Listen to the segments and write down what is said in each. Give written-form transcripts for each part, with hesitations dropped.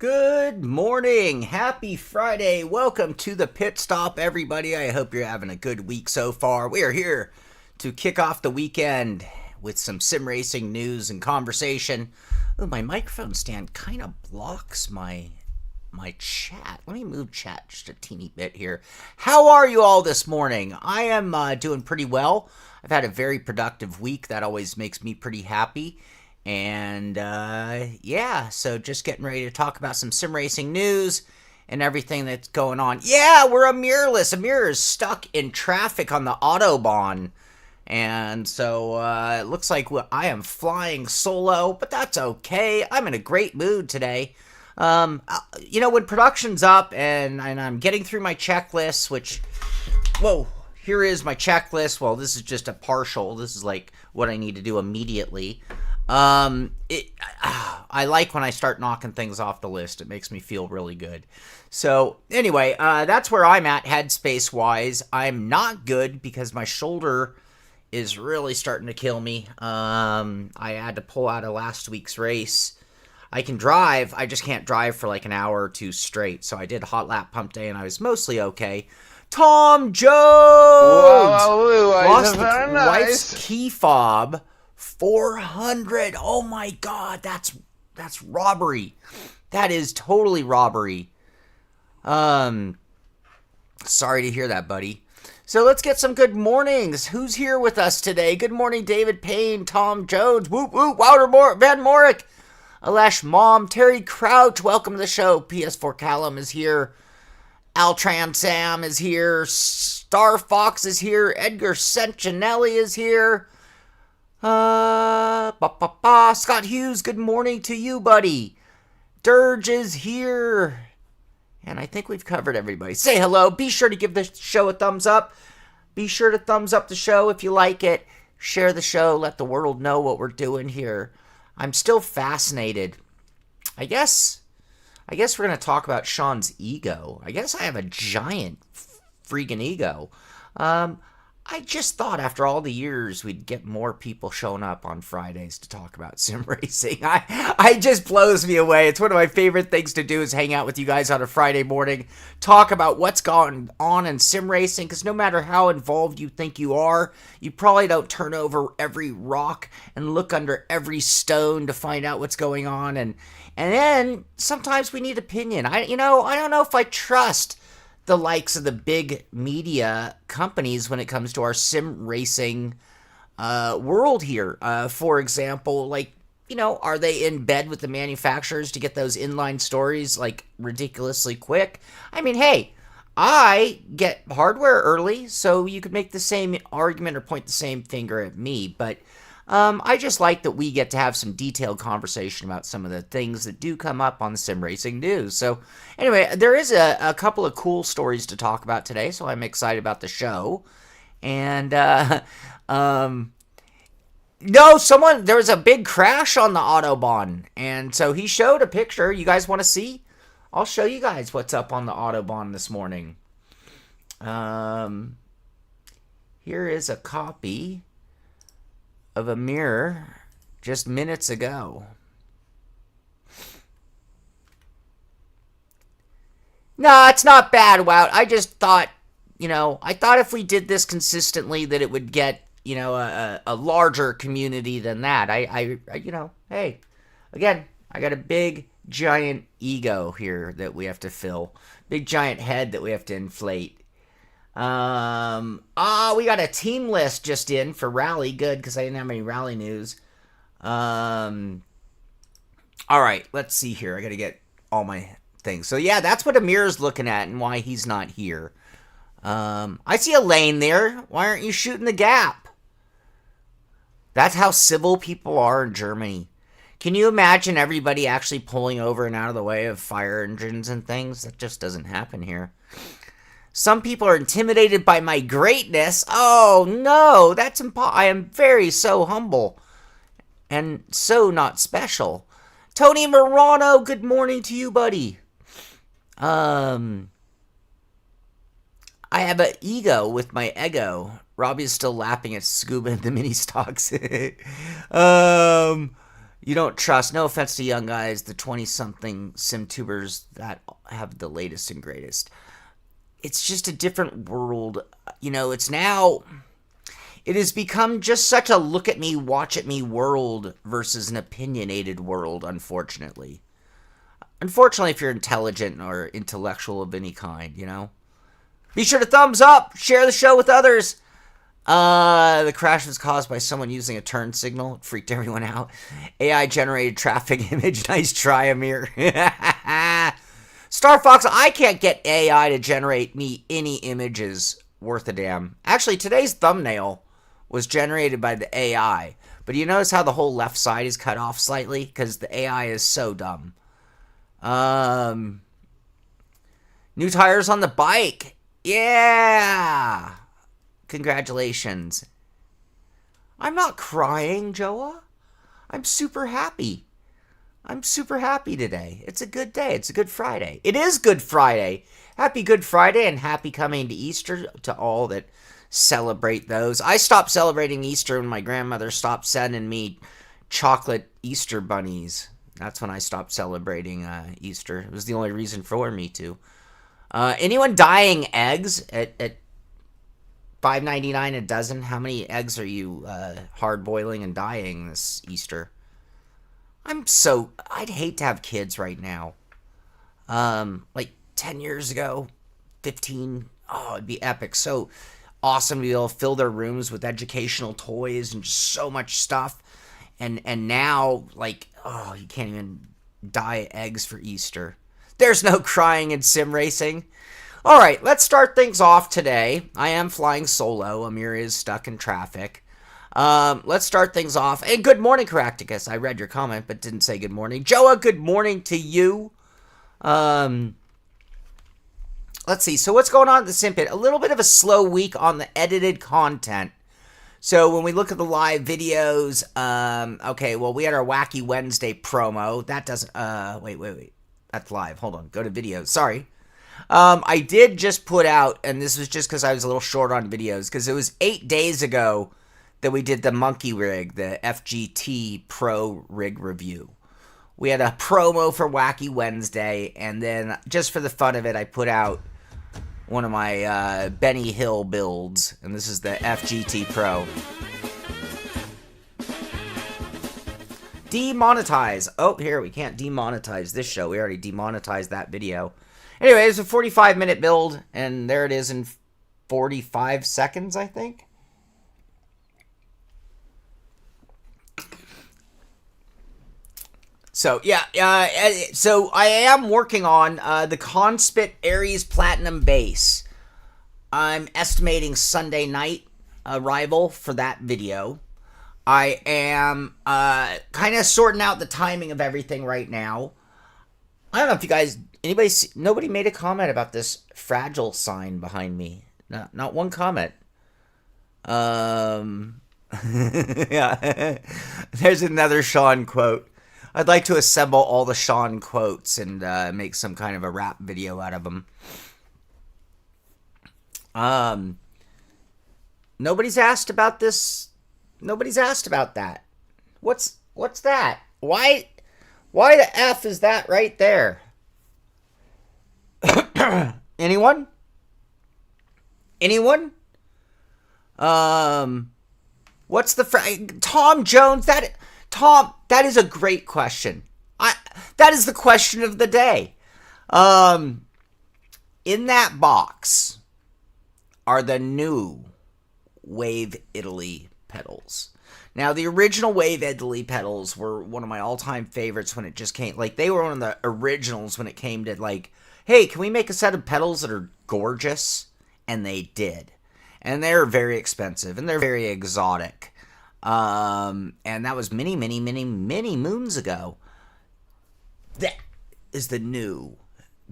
Good morning. Happy Friday. Welcome to the Pit Stop, everybody. I hope you're having a good week so far. We are here to kick off the weekend with some sim racing news and conversation. Oh, my microphone stand kind of blocks my chat. Let me move chat just a teeny bit here. How are you all this morning? I am doing pretty well. I've had a very productive week. That always makes me pretty happy. And yeah, so just getting ready to talk about some sim racing news and everything that's going on. Yeah, we're Ameerless. Ameer is stuck in traffic on the Autobahn. And so it looks like I am flying solo, but that's okay. I'm in a great mood today. You know, when production's up and I'm getting through my checklist, which, whoa, here is my checklist. Well, this is just a partial. This is like what I need to do immediately. I like when I start knocking things off the list. It makes me feel really good. So anyway, that's where I'm at headspace wise. I'm not good because my shoulder is really starting to kill me. I had to pull out of last week's race. I can drive, I just can't drive for like an hour or two straight. So I did hot lap pump day and I was mostly okay. Tom Jones! Whoa, Lost the very wife's nice. key fob. 400. Oh my god, that's robbery. That is totally robbery. Sorry to hear that, buddy. So let's get some good mornings. Who's here with us today? Good morning, David Payne, Tom Jones, whoop whoop, Wouter Van Morick, Alesh Mom, Terry Crouch, welcome to the show. PS4 Callum is here. Altran Sam is here. Star Fox is here. Edgar Sentinelli is here. Scott Hughes, good morning to you, buddy. Dirge is here. And I think we've covered everybody. Say hello. Be sure to give the show a thumbs up. Be sure to thumbs up the show if you like it. Share the show. Let the world know what we're doing here. I'm still fascinated. I guess we're going to talk about Shaun's ego. I guess I have a giant freaking ego. I just thought after all the years we'd get more people showing up on Fridays to talk about sim racing. I just blows me away. It's one of my favorite things to do is hang out with you guys on a Friday morning, talk about what's going on in sim racing, because no matter how involved you think you are, you probably don't turn over every rock and look under every stone to find out what's going on. And then sometimes we need opinion. I don't know if I trust the likes of the big media companies when it comes to our sim racing world here. For example, like, are they in bed with the manufacturers to get those inline stories like ridiculously quick? I mean, hey, I get hardware early, so you could make the same argument or point the same finger at me, but I just like that we get to have some detailed conversation about some of the things that do come up on the sim racing news. So anyway, there is a couple of cool stories to talk about today, so I'm excited about the show. And there was a big crash on the Autobahn, and so he showed a picture. You guys want to see? I'll show you guys what's up on the Autobahn this morning. Here is a copy of Ameer just minutes ago. No, it's not bad, Wout. I just thought, I thought if we did this consistently that it would get, a larger community than that. Hey, again, I got a big, giant ego here that we have to fill. Big, giant head that we have to inflate. We got a team list just in for rally. Good, because I didn't have any rally news. All right, let's see here. I got to get all my things. So yeah, that's what Ameer's looking at and why he's not here. I see a lane there. Why aren't you shooting the gap? That's how civil people are in Germany. Can you imagine everybody actually pulling over and out of the way of fire engines and things? That just doesn't happen here. Some people are intimidated by my greatness. Oh, no, that's impossible. I am so humble and so not special. Tony Morano, good morning to you, buddy. I have an ego with my ego. Robbie is still lapping at Scuba in the mini stocks. You don't trust, no offense to young guys, the 20-something sim tubers that have the latest and greatest. It's just a different world. It's now... It has become just such a look at me, watch at me world versus an opinionated world, unfortunately. Unfortunately, if you're intelligent or intellectual of any kind, Be sure to thumbs up, share the show with others. The crash was caused by someone using a turn signal. It freaked everyone out. AI-generated traffic image. Nice try, Ameer. Star Fox, I can't get AI to generate me any images worth a damn. Actually, today's thumbnail was generated by the AI. But you notice how the whole left side is cut off slightly? Because the AI is so dumb. New tires on the bike. Yeah! Congratulations. I'm not crying, Joa. I'm super happy. I'm super happy today. It's a good day. It's a Good Friday. It is Good Friday. Happy Good Friday and happy coming to Easter to all that celebrate those. I stopped celebrating Easter when my grandmother stopped sending me chocolate Easter bunnies. That's when I stopped celebrating Easter. It was the only reason for me to. Anyone dyeing eggs at $5.99 a dozen? How many eggs are you hard boiling and dyeing this Easter? I'd hate to have kids right now. Like 10 years ago, 15. Oh, it'd be epic. So awesome to be able to fill their rooms with educational toys and just so much stuff. And now, like, oh, you can't even dye eggs for Easter. There's no crying in sim racing. All right, let's start things off today. I am flying solo. Ameer is stuck in traffic. Let's start things off. And good morning, Caracticus. I read your comment, but didn't say good morning. Joa, good morning to you. Let's see. So what's going on at the Simpit? A little bit of a slow week on the edited content. So when we look at the live videos, okay, well, we had our Wacky Wednesday promo. That doesn't, wait. That's live. Hold on. Go to videos. Sorry. I did just put out, and this was just because I was a little short on videos, because it was 8 days ago that we did the monkey rig, the FGT Pro rig review. We had a promo for Wacky Wednesday, and then just for the fun of it, I put out one of my Benny Hill builds, and this is the FGT Pro. Demonetize. Oh, here, we can't demonetize this show. We already demonetized that video. Anyway, it's a 45-minute build, and there it is in 45 seconds, I think. So, yeah, so I am working on the Conspit Aries Platinum base. I'm estimating Sunday night arrival for that video. I am kind of sorting out the timing of everything right now. I don't know if you guys, nobody made a comment about this fragile sign behind me. No, not one comment. Yeah, there's another Shaun quote. I'd like to assemble all the Shaun quotes and make some kind of a rap video out of them. Nobody's asked about this. Nobody's asked about that. What's that? Why the F is that right there? Anyone? What's the Tom Jones? Tom, that is a great question. That is the question of the day. In that box are the new Wave Italy pedals. Now, the original Wave Italy pedals were one of my all-time favorites when it just came. Like, they were one of the originals when it came to, like, hey, can we make a set of pedals that are gorgeous? And they did. And they're very expensive, and they're very exotic. And that was many moons ago. That is the new.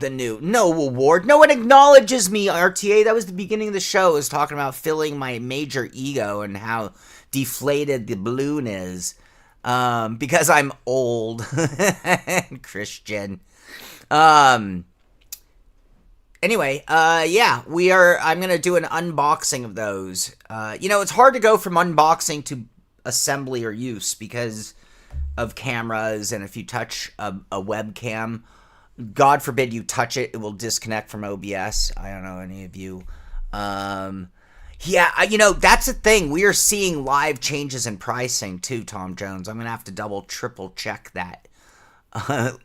No award. No one acknowledges me, RTA. That was the beginning of the show. I was talking about filling my major ego and how deflated the balloon is. Because I'm old. And Christian. Anyway, yeah, I'm going to do an unboxing of those. It's hard to go from unboxing to assembly or use because of cameras, and if you touch a webcam, God forbid you touch it, it will disconnect from OBS. I don't know any of you. Yeah, that's the thing. We are seeing live changes in pricing too, Tom Jones. I'm going to have to double, triple check that.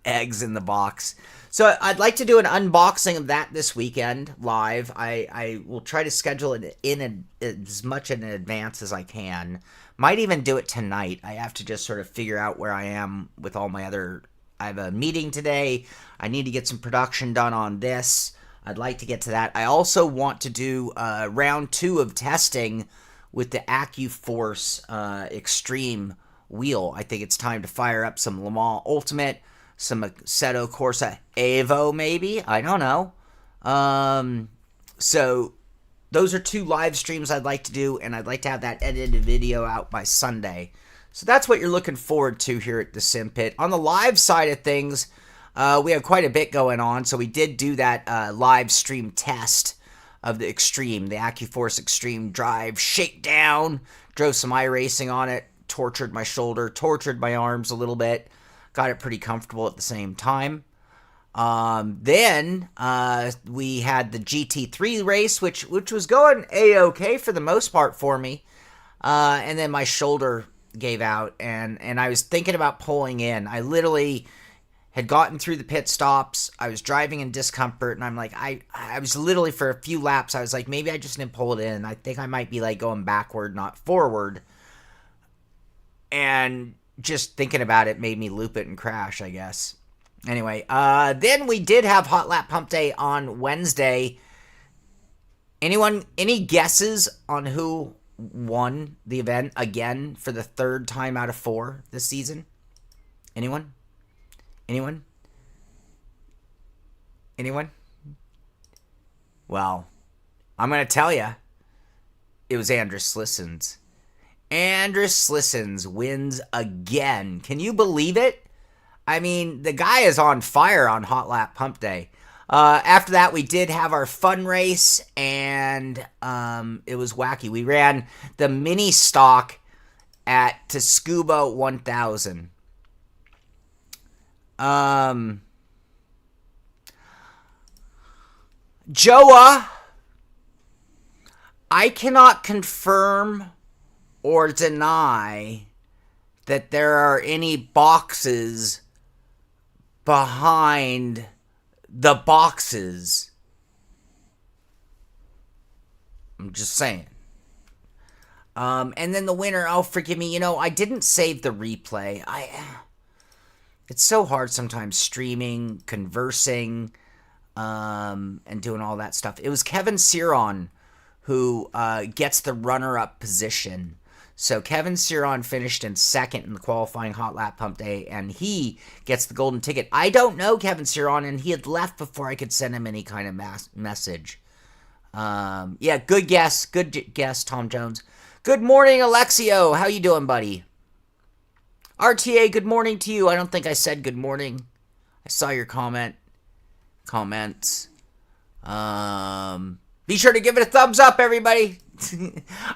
Eggs in the box. So I'd like to do an unboxing of that this weekend live. I will try to schedule it in as much in advance as I can. Might even do it tonight. I have to just sort of figure out where I am with all my other... I have a meeting today. I need to get some production done on this. I'd like to get to that. I also want to do round 2 of testing with the AccuForce Extreme wheel. I think it's time to fire up some Le Mans Ultimate, some Assetto Corsa Evo maybe. I don't know. So those are 2 live streams I'd like to do, and I'd like to have that edited video out by Sunday. So that's what you're looking forward to here at the Simpit. On the live side of things, we have quite a bit going on. So we did do that live stream test of the Extreme, the AccuForce Extreme Drive Shakedown. Drove some iRacing on it, tortured my shoulder, tortured my arms a little bit. Got it pretty comfortable at the same time. Then we had the GT3 race, which was going A-okay for the most part for me. And then my shoulder gave out, and I was thinking about pulling in. I literally had gotten through the pit stops. I was driving in discomfort, and I'm like, I was literally for a few laps, I was like, maybe I just didn't pull it in. I think I might be like going backward, not forward. And just thinking about it made me loop it and crash, I guess. Anyway, then we did have Hot Lap Pump Day on Wednesday. Any guesses on who won the event again for the 3rd time out of 4 this season? Anyone? Well, I'm going to tell you, it was Andres Slissens. Andres Slissens wins again. Can you believe it? I mean, the guy is on fire on Hot Lap Pump Day. After that, we did have our fun race, and it was wacky. We ran the mini stock at Tsukuba 1000. Joa, I cannot confirm or deny that there are any boxes behind the boxes. I'm just saying. And then the winner, oh, forgive me, I didn't save the replay. It's so hard sometimes streaming, conversing, and doing all that stuff. It was Kevin Ciron who gets the runner-up position. So Kevin Ciron finished in 2nd in the qualifying Hot Lap Pump Day, and he gets the golden ticket. I don't know Kevin Ciron, and he had left before I could send him any kind of message. Yeah, good guess, Tom Jones. Good morning, Alexio. How you doing, buddy? RTA, good morning to you. I don't think I said good morning. I saw your comments. Be sure to give it a thumbs up, everybody.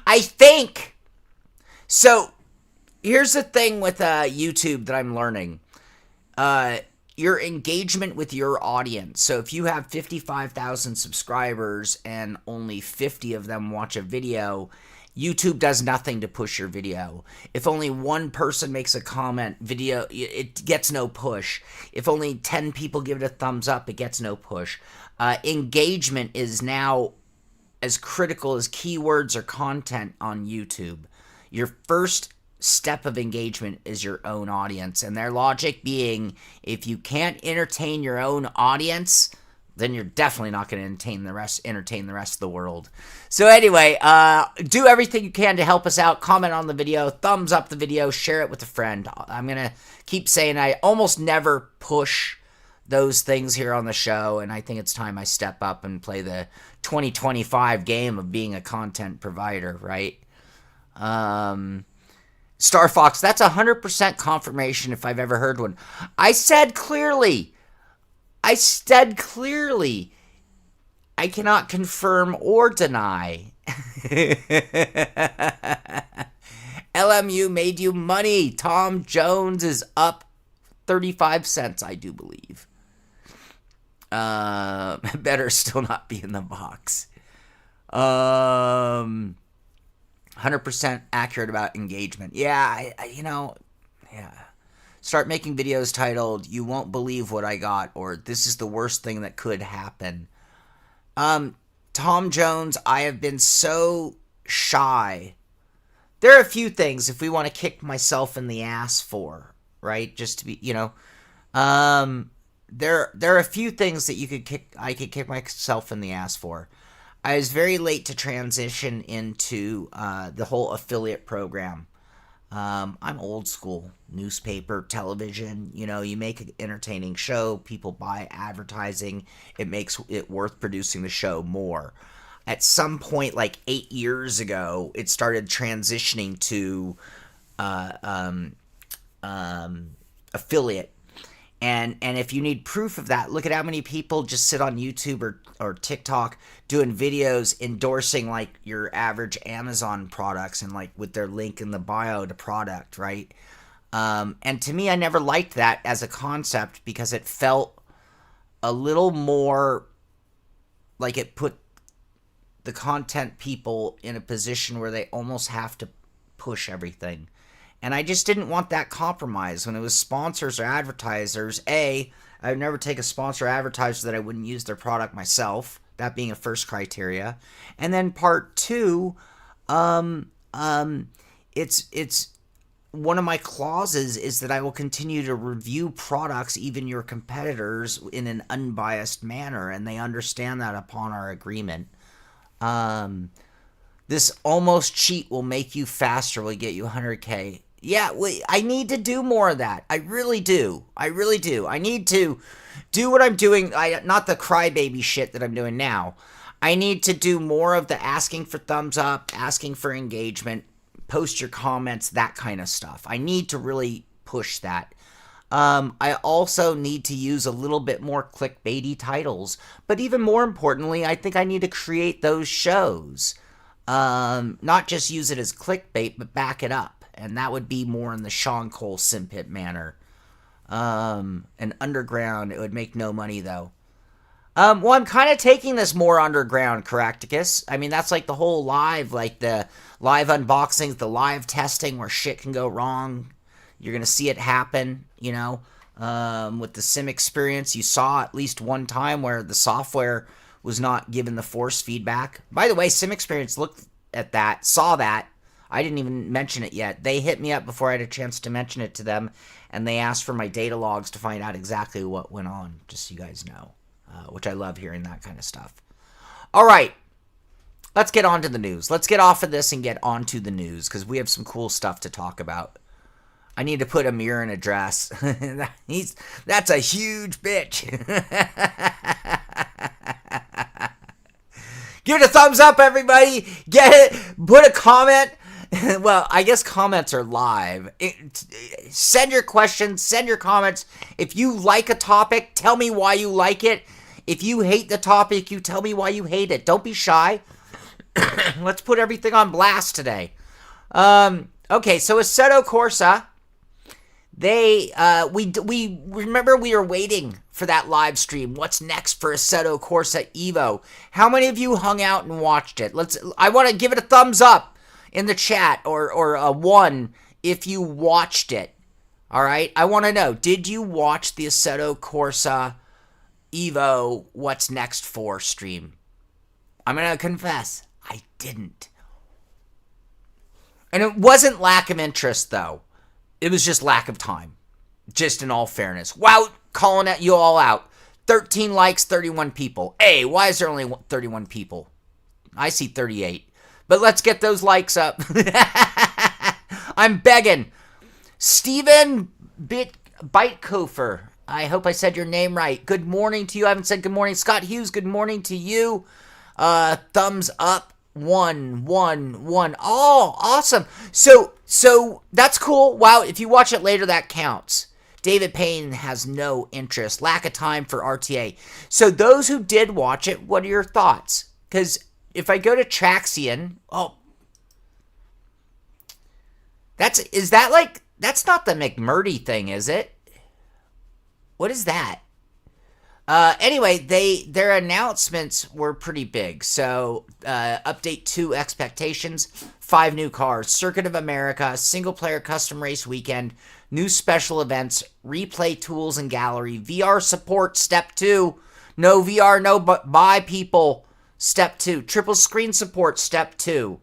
I think... So, here's the thing with YouTube that I'm learning. Your engagement with your audience. So, if you have 55,000 subscribers and only 50 of them watch a video, YouTube does nothing to push your video. If only one person makes a comment, it gets no push. If only 10 people give it a thumbs up, it gets no push. Engagement is now as critical as keywords or content on YouTube. Your first step of engagement is your own audience, and their logic being, if you can't entertain your own audience, then you're definitely not going to entertain the rest of the world. So anyway, do everything you can to help us out. Comment on the video, thumbs up the video, share it with a friend. I'm going to keep saying I almost never push those things here on the show, and I think it's time I step up and play the 2025 game of being a content provider, right? Star Fox, that's 100% confirmation if I've ever heard one. I said clearly, I cannot confirm or deny. LMU made you money. Tom Jones is up 35 cents, I do believe. Better still not be in the box. 100% accurate about engagement. Yeah, yeah. Start making videos titled, "You won't believe what I got," or "This is the worst thing that could happen." Tom Jones, I have been so shy. There are a few things if we want to kick myself in the ass for, right? Just to be, there are a few things that I could kick myself in the ass for. I was very late to transition into the whole affiliate program. I'm old school. Newspaper, television, you make an entertaining show, people buy advertising, it makes it worth producing the show more. At some point, like 8 years ago, it started transitioning to affiliate. And if you need proof of that, look at how many people just sit on YouTube or TikTok doing videos endorsing like your average Amazon products and like with their link in the bio to product, right? And to me, I never liked that as a concept because it felt a little more like it put the content people in a position where they almost have to push everything. And I just didn't want that compromise. When it was sponsors or advertisers, I would never take a sponsor or advertiser that I wouldn't use their product myself, that being a first criteria. And then part two, it's one of my clauses is that I will continue to review products, even your competitors, in an unbiased manner, and they understand that upon our agreement. This almost cheat will make you faster, will get you 100K. Yeah, I need to do more of that. I really do. I need to do what I'm doing. Not the crybaby shit that I'm doing now. I need to do more of the asking for thumbs up, asking for engagement, post your comments, that kind of stuff. I need to really push that. I also need to use a little bit more clickbaity titles. But even more importantly, I think I need to create those shows. Not just use it as clickbait, but back it up. And that would be more in the Sean Cole Simpit manner. And underground, it would make no money, though. Well, I'm kind of taking this more underground, Caracticus. I mean, that's like the whole live, like the live unboxings, the live testing where shit can go wrong. You're going to see it happen, with the sim experience. You saw at least one time where the software was not given the force feedback. By the way, sim experience looked at that, saw that. I didn't even mention it yet. They hit me up before I had a chance to mention it to them, and they asked for my data logs to find out exactly what went on, just so you guys know, which I love hearing that kind of stuff. All right, let's get on to the news. Let's get off of this and get on to the news, because we have some cool stuff to talk about. I need to put Ameer in a dress. That's a huge bitch. Give it a thumbs up, everybody. Get it. Put a comment. Well, I guess comments are live. Send your questions. Send your comments. If you like a topic, tell me why you like it. If you hate the topic, you tell me why you hate it. Don't be shy. Let's put everything on blast today. Okay, so Assetto Corsa. We remember we were waiting for that live stream. What's next for Assetto Corsa Evo? How many of you hung out and watched it? I want to give it a thumbs up in the chat, or a 1 if you watched it. All right, I want to know, did you watch the Assetto Corsa Evo What's Next for stream? I'm gonna confess, I didn't. And it wasn't lack of interest, though. It was just lack of time. Just in all fairness. Wow, calling you all out. 13 likes, 31 people. Hey, why is there only 31 people? I see 38. But let's get those likes up. I'm begging. Steven Bitekofer. I hope I said your name right. Good morning to you. I haven't said good morning. Scott Hughes, good morning to you. Thumbs up. 1. Oh, awesome. So that's cool. Wow, if you watch it later, that counts. David Payne has no interest. Lack of time for RTA. So those who did watch it, what are your thoughts? Because if I go to Traxion, Is that like, that's not the McMurdy thing, is it? What is that? Anyway, their announcements were pretty big. So, update 2 expectations, 5 new cars, Circuit of America, single player custom race weekend, new special events, replay tools and gallery, VR support, step 2, no VR, no buy people, step 2, triple screen support, step 2.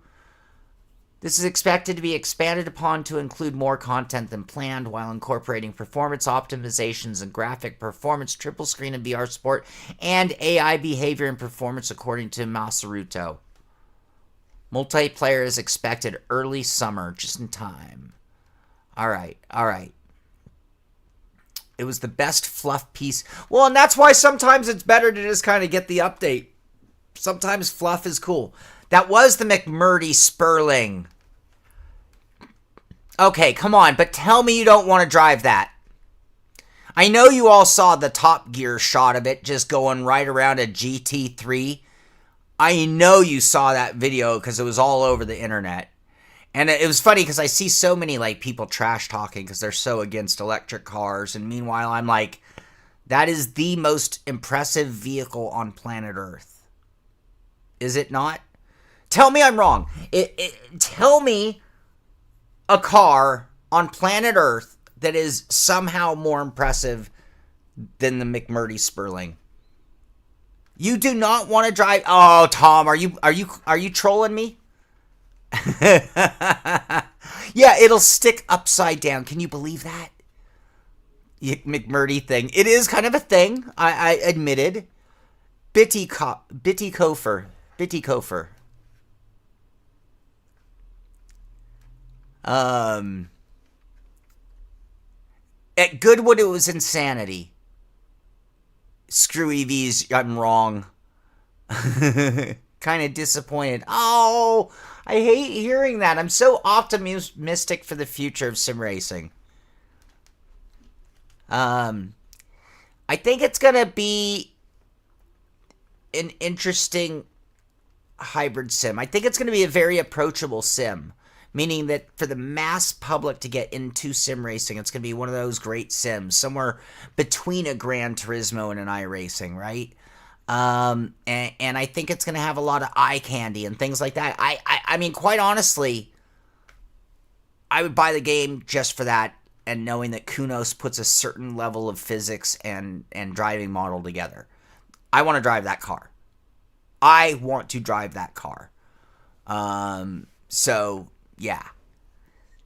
This is expected to be expanded upon to include more content than planned while incorporating performance optimizations and graphic performance, triple screen and VR support, and AI behavior and performance according to Masaruto. Multiplayer is expected early summer, just in time. All right. It was the best fluff piece. Well, and that's why sometimes it's better to just kind of get the update. Sometimes fluff is cool. That was the McMurdy Sperling. Okay, come on, but tell me you don't want to drive that. I know you all saw the Top Gear shot of it just going right around a GT3. I know you saw that video because it was all over the internet. And it was funny because I see so many like people trash talking because they're so against electric cars. And meanwhile, I'm like, that is the most impressive vehicle on planet Earth. Is it not? Tell me I'm wrong. Tell me a car on planet Earth that is somehow more impressive than the McMurdy Sperling. You do not want to drive. Oh, Tom, are you trolling me? Yeah, it'll stick upside down. Can you believe that? McMurdy thing. It is kind of a thing. I admitted. Bitty Kofer. At Goodwood, it was insanity. Screw EVs, I'm wrong. Kind of disappointed. Oh, I hate hearing that. I'm so optimistic for the future of sim racing. I think it's going to be an interesting hybrid sim. I think it's going to be a very approachable sim. Meaning that for the mass public to get into sim racing, it's going to be one of those great sims. Somewhere between a Gran Turismo and an iRacing, right? And I think it's going to have a lot of eye candy and things like that. I mean, quite honestly, I would buy the game just for that, and knowing that Kunos puts a certain level of physics and driving model together. I want to drive that car. So, yeah.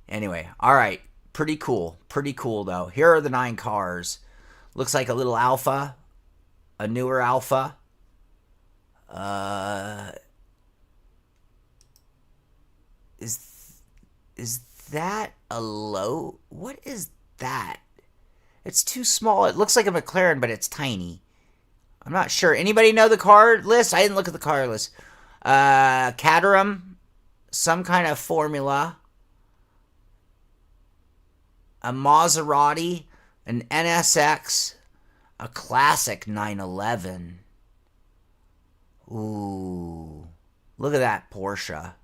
Anyway, all right. Pretty cool. Pretty cool, though. Here are the 9 cars. Looks like a little Alpha. A newer Alpha. Is that a low? What is that? It's too small. It looks like a McLaren, but it's tiny. I'm not sure. Anybody know the car list? I didn't look at the car list. Caterham. Some kind of Formula. A Maserati. An NSX. A classic 911. Ooh. Look at that Porsche.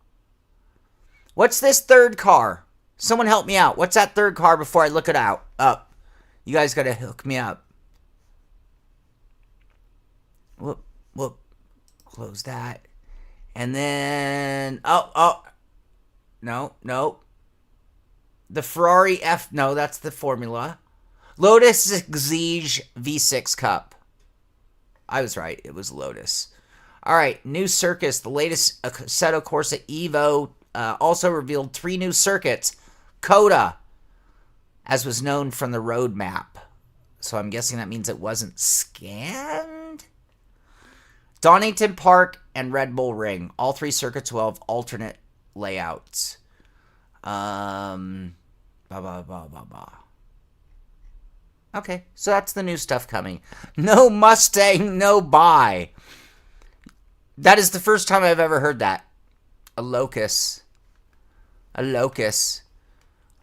What's this third car? Someone help me out. What's that third car before I look it up? You guys gotta hook me up. Whoop. Close that. And then... Oh. No. The Ferrari F... No, that's the Formula. Lotus Exige V6 Cup. I was right. It was Lotus. All right. New circuits. The latest Assetto Corsa Evo also revealed 3 new circuits. Coda, as was known from the roadmap. So I'm guessing that means it wasn't scanned? Donington Park and Red Bull Ring. All 3 circuits will have alternate layouts. Okay, so that's the new stuff coming. No Mustang, no buy. That is the first time I've ever heard that. A locus.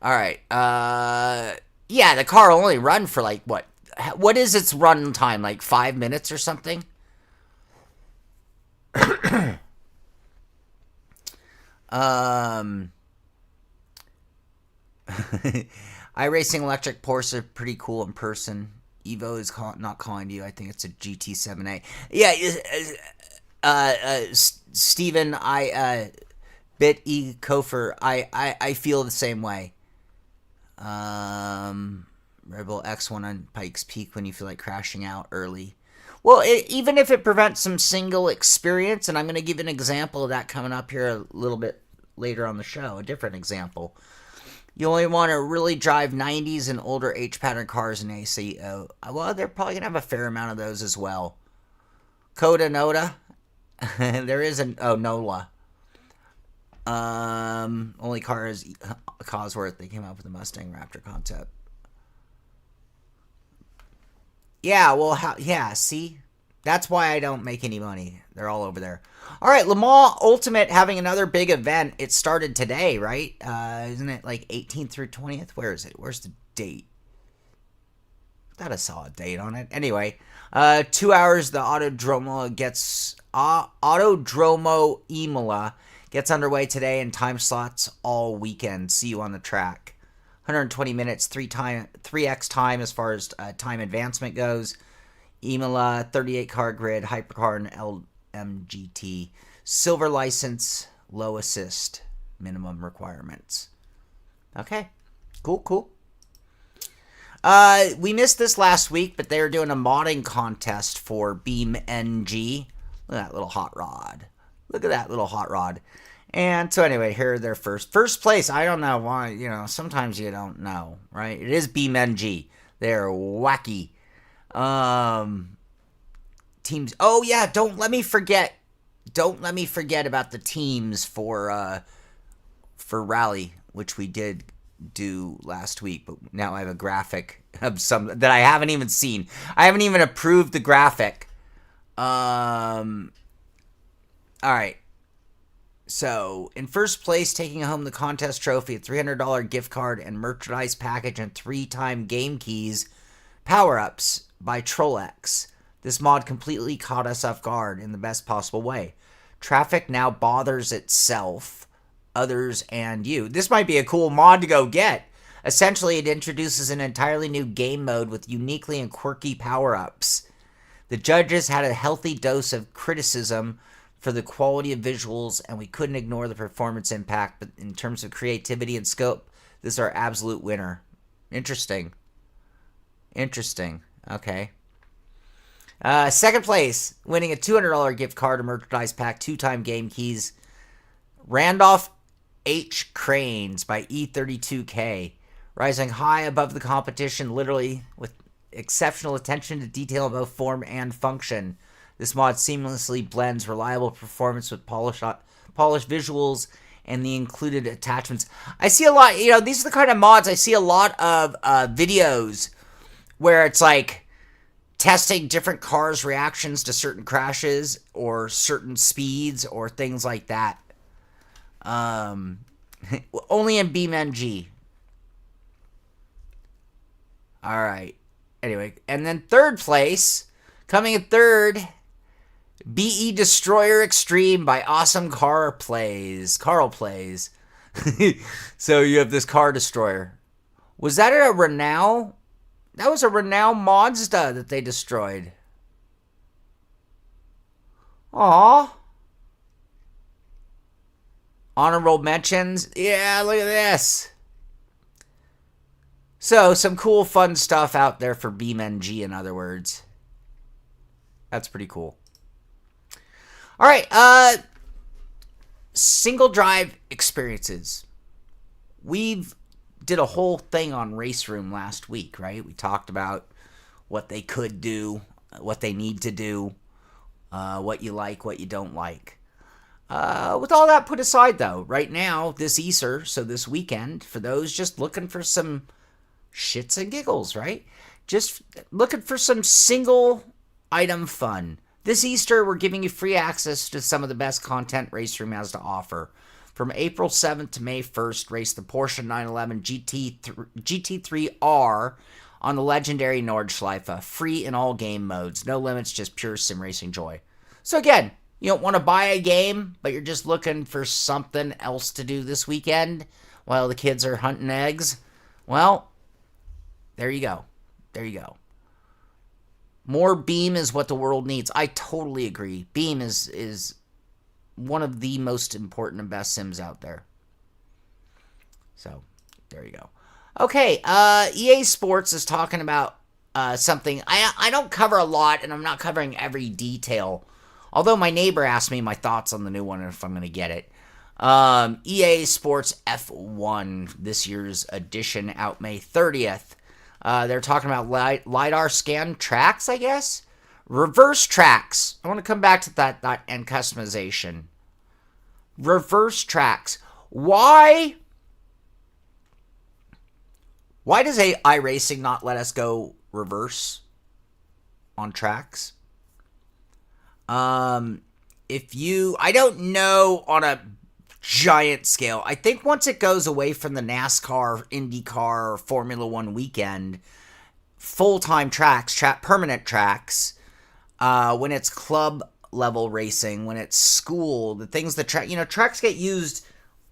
All right. Yeah, the car will only run for like, what? What is its run time? Like 5 minutes or something? iRacing electric Porsche, pretty cool in person. Evo is not calling to you. I think it's a GT7A. Yeah, Steven, Bit E Kofer, I feel the same way. Rebel X1 on Pikes Peak when you feel like crashing out early. Well, even if it prevents some single experience, and I'm going to give an example of that coming up here a little bit later on the show, a different example. You only want to really drive 90s and older H-pattern cars in ACO. Well, they're probably going to have a fair amount of those as well. Coda Noda. There is NOLA. Only car is Cosworth. They came up with the Mustang Raptor concept. Yeah, well, see? That's why I don't make any money. They're all over there. All right, Le Mans Ultimate having another big event. It started today, right? Isn't it like 18th through 20th? Where is it? Where's the date? I thought I saw a date on it. Anyway, 2 hours, the Autodromo Imola gets underway today, and time slots all weekend. See you on the track. 120 minutes, 3x time as far as time advancement goes. Imola, 38 car grid, hypercar, and LMGT. Silver license, low assist, minimum requirements. Okay, cool. We missed this last week, but they were doing a modding contest for BeamNG. Look at that little hot rod. And so anyway, here are their first place. I don't know why, sometimes you don't know, right? It is BeamNG. They're wacky. Teams. Oh yeah, don't let me forget about the teams for Rally, which we did do last week, but now I have a graphic of some that I haven't even seen. I haven't even approved the graphic. All right. So, in first place, taking home the contest trophy, a $300 gift card and merchandise package and 3-time game keys, power-ups by Trollex. This mod completely caught us off guard in the best possible way. Traffic now bothers itself, others, and you. This might be a cool mod to go get. Essentially, it introduces an entirely new game mode with uniquely and quirky power-ups. The judges had a healthy dose of criticism for the quality of visuals, and we couldn't ignore the performance impact, but in terms of creativity and scope, this is our absolute winner. Interesting. Okay. Second place, winning a $200 gift card, a merchandise pack, 2-time game keys, Randolph H. Cranes by E32K, rising high above the competition, literally with exceptional attention to detail in both form and function. This mod seamlessly blends reliable performance with polished visuals and the included attachments. I see a lot, these are the kind of mods, I see a lot of videos where it's like testing different cars' reactions to certain crashes or certain speeds or things like that. Only in BeamNG. All right. Anyway, and then third place, coming in third, BE Destroyer Extreme by Awesome Carl Plays. So you have this car destroyer. Was that a Renault? That was a Renault Mazda that they destroyed. Aw. Honorable mentions. Yeah, look at this. So, some cool, fun stuff out there for BeamNG, in other words. That's pretty cool. All right, single drive experiences. We've did a whole thing on Race Room last week, right? We talked about what they could do, what they need to do, what you like, what you don't like. With all that put aside, though, right now, this Easter, so this weekend, for those just looking for some shits and giggles, right? Just looking for some single item fun. This Easter, we're giving you free access to some of the best content Race Room has to offer. From April 7th to May 1st, race the Porsche 911 GT3R on the legendary Nordschleife. Free in all game modes. No limits, just pure sim racing joy. So again, you don't want to buy a game, but you're just looking for something else to do this weekend. while the kids are hunting eggs. Well, there you go. There you go. More Beam is what the world needs. I totally agree. Beam is one of the most important and best sims out there. So, there you go. Okay, EA Sports is talking about something. I don't cover a lot, and I'm not covering every detail. Although my neighbor asked me my thoughts on the new one and if I'm going to get it. EA Sports F1, this year's edition, out May 30th. They're talking about LiDAR scan tracks, I guess? Reverse tracks. I want to come back to that and customization. Reverse tracks. Why does iRacing not let us go reverse on tracks? I don't know on a giant scale. I think once it goes away from the NASCAR, IndyCar, Formula One weekend, full-time tracks, permanent tracks, when it's club level racing, when it's school, the things that tracks get used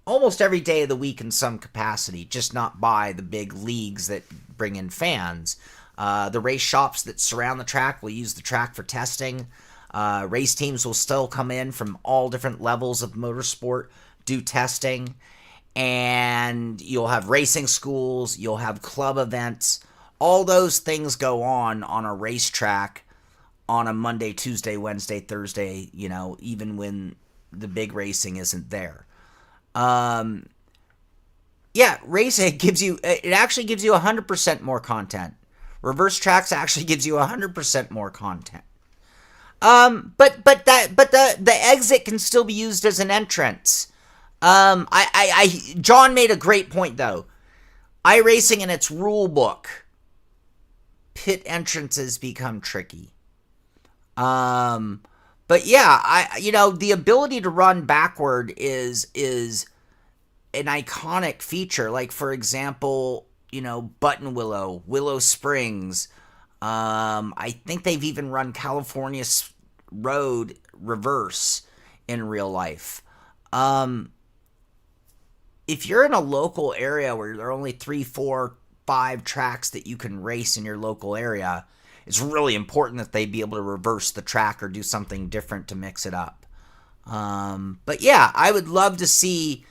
almost every day of the week in some capacity, just not by the big leagues that bring in fans. The race shops that surround the track will use the track for testing. Race teams will still come in from all different levels of motorsport, do testing, and you'll have racing schools, you'll have club events. All those things go on a racetrack on a Monday, Tuesday, Wednesday, Thursday, even when the big racing isn't there. Racing it actually gives you 100% more content. Reverse tracks actually gives you 100% more content. But the exit can still be used as an entrance. John made a great point though. iRacing in its rule book, pit entrances become tricky. But yeah, the ability to run backward is an iconic feature. Like for example, Button Willow Springs. I think they've even run California Road reverse in real life. If you're in a local area where there are only 3, 4, 5 tracks that you can race in your local area, it's really important that they be able to reverse the track or do something different to mix it up. But yeah, I would love to see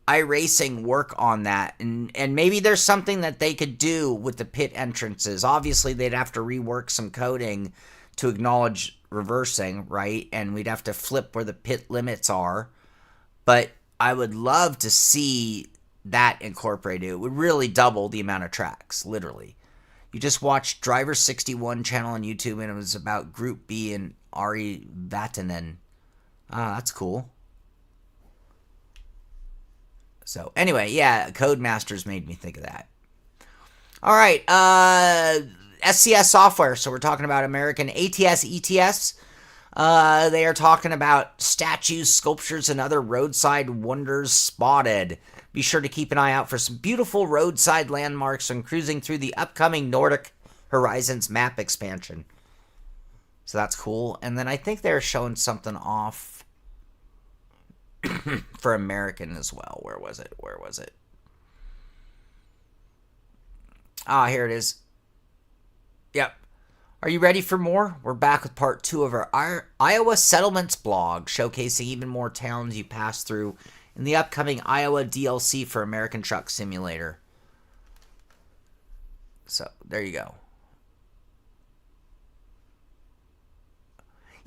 iRacing work on that, and maybe there's something that they could do with the pit entrances. Obviously, they'd have to rework some coding to acknowledge reversing, right? And we'd have to flip where the pit limits are. But I would love to see that incorporated. It would really double the amount of tracks, literally. You just watched Driver 61 channel on YouTube, and it was about Group B and Ari Vatanen. Ah, that's cool. So, anyway, yeah, Codemasters made me think of that. All right, SCS software. So, we're talking about American ATS, ETS. They are talking about statues, sculptures, and other roadside wonders spotted. Be sure to keep an eye out for some beautiful roadside landmarks when cruising through the upcoming Nordic Horizons map expansion. So, that's cool. And then I think they're showing something off for American as well. Where was it? Ah, here it is. Yep. Are you ready for more? We're back with part 2 of our Iowa Settlements blog, showcasing even more towns you pass through in the upcoming Iowa DLC for American Truck Simulator. So, there you go.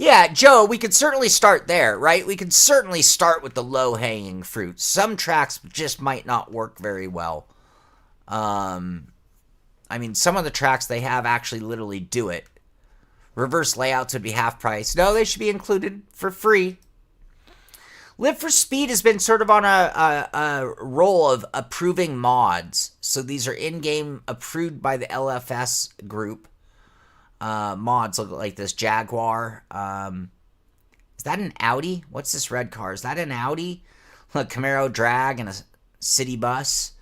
Yeah, Joe, we could certainly start there, right? We could certainly start with the low-hanging fruit. Some tracks just might not work very well. Some of the tracks they have actually literally do it. Reverse layouts would be half price. No, they should be included for free. Live for Speed has been sort of on a role of approving mods. So these are in-game approved by the LFS group. Mods look like this Jaguar. Is that an Audi? What's this red car? Is that an Audi? Look, Camaro drag and a city bus.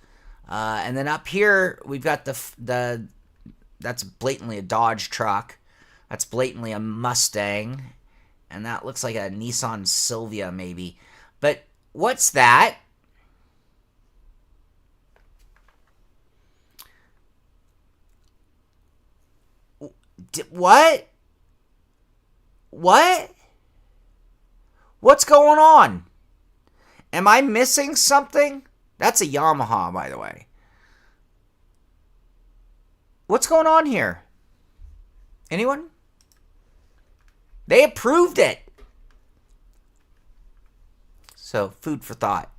And then up here we've got the that's blatantly a Dodge truck. That's blatantly a Mustang, and that looks like a Nissan Silvia maybe. But what's that? What? What? What's going on? Am I missing something? That's a Yamaha, by the way. What's going on here? Anyone? They approved it. So, food for thought.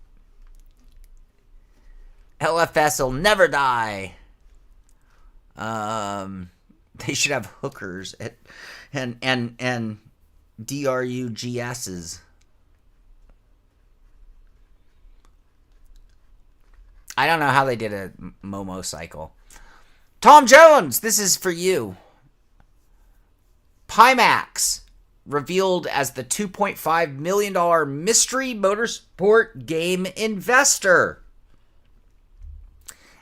LFS will never die. They should have hookers and DRUGSs. I don't know how they did a Momo cycle. Tom Jones, this is for you. Pimax revealed as the $2.5 million mystery motorsport game investor.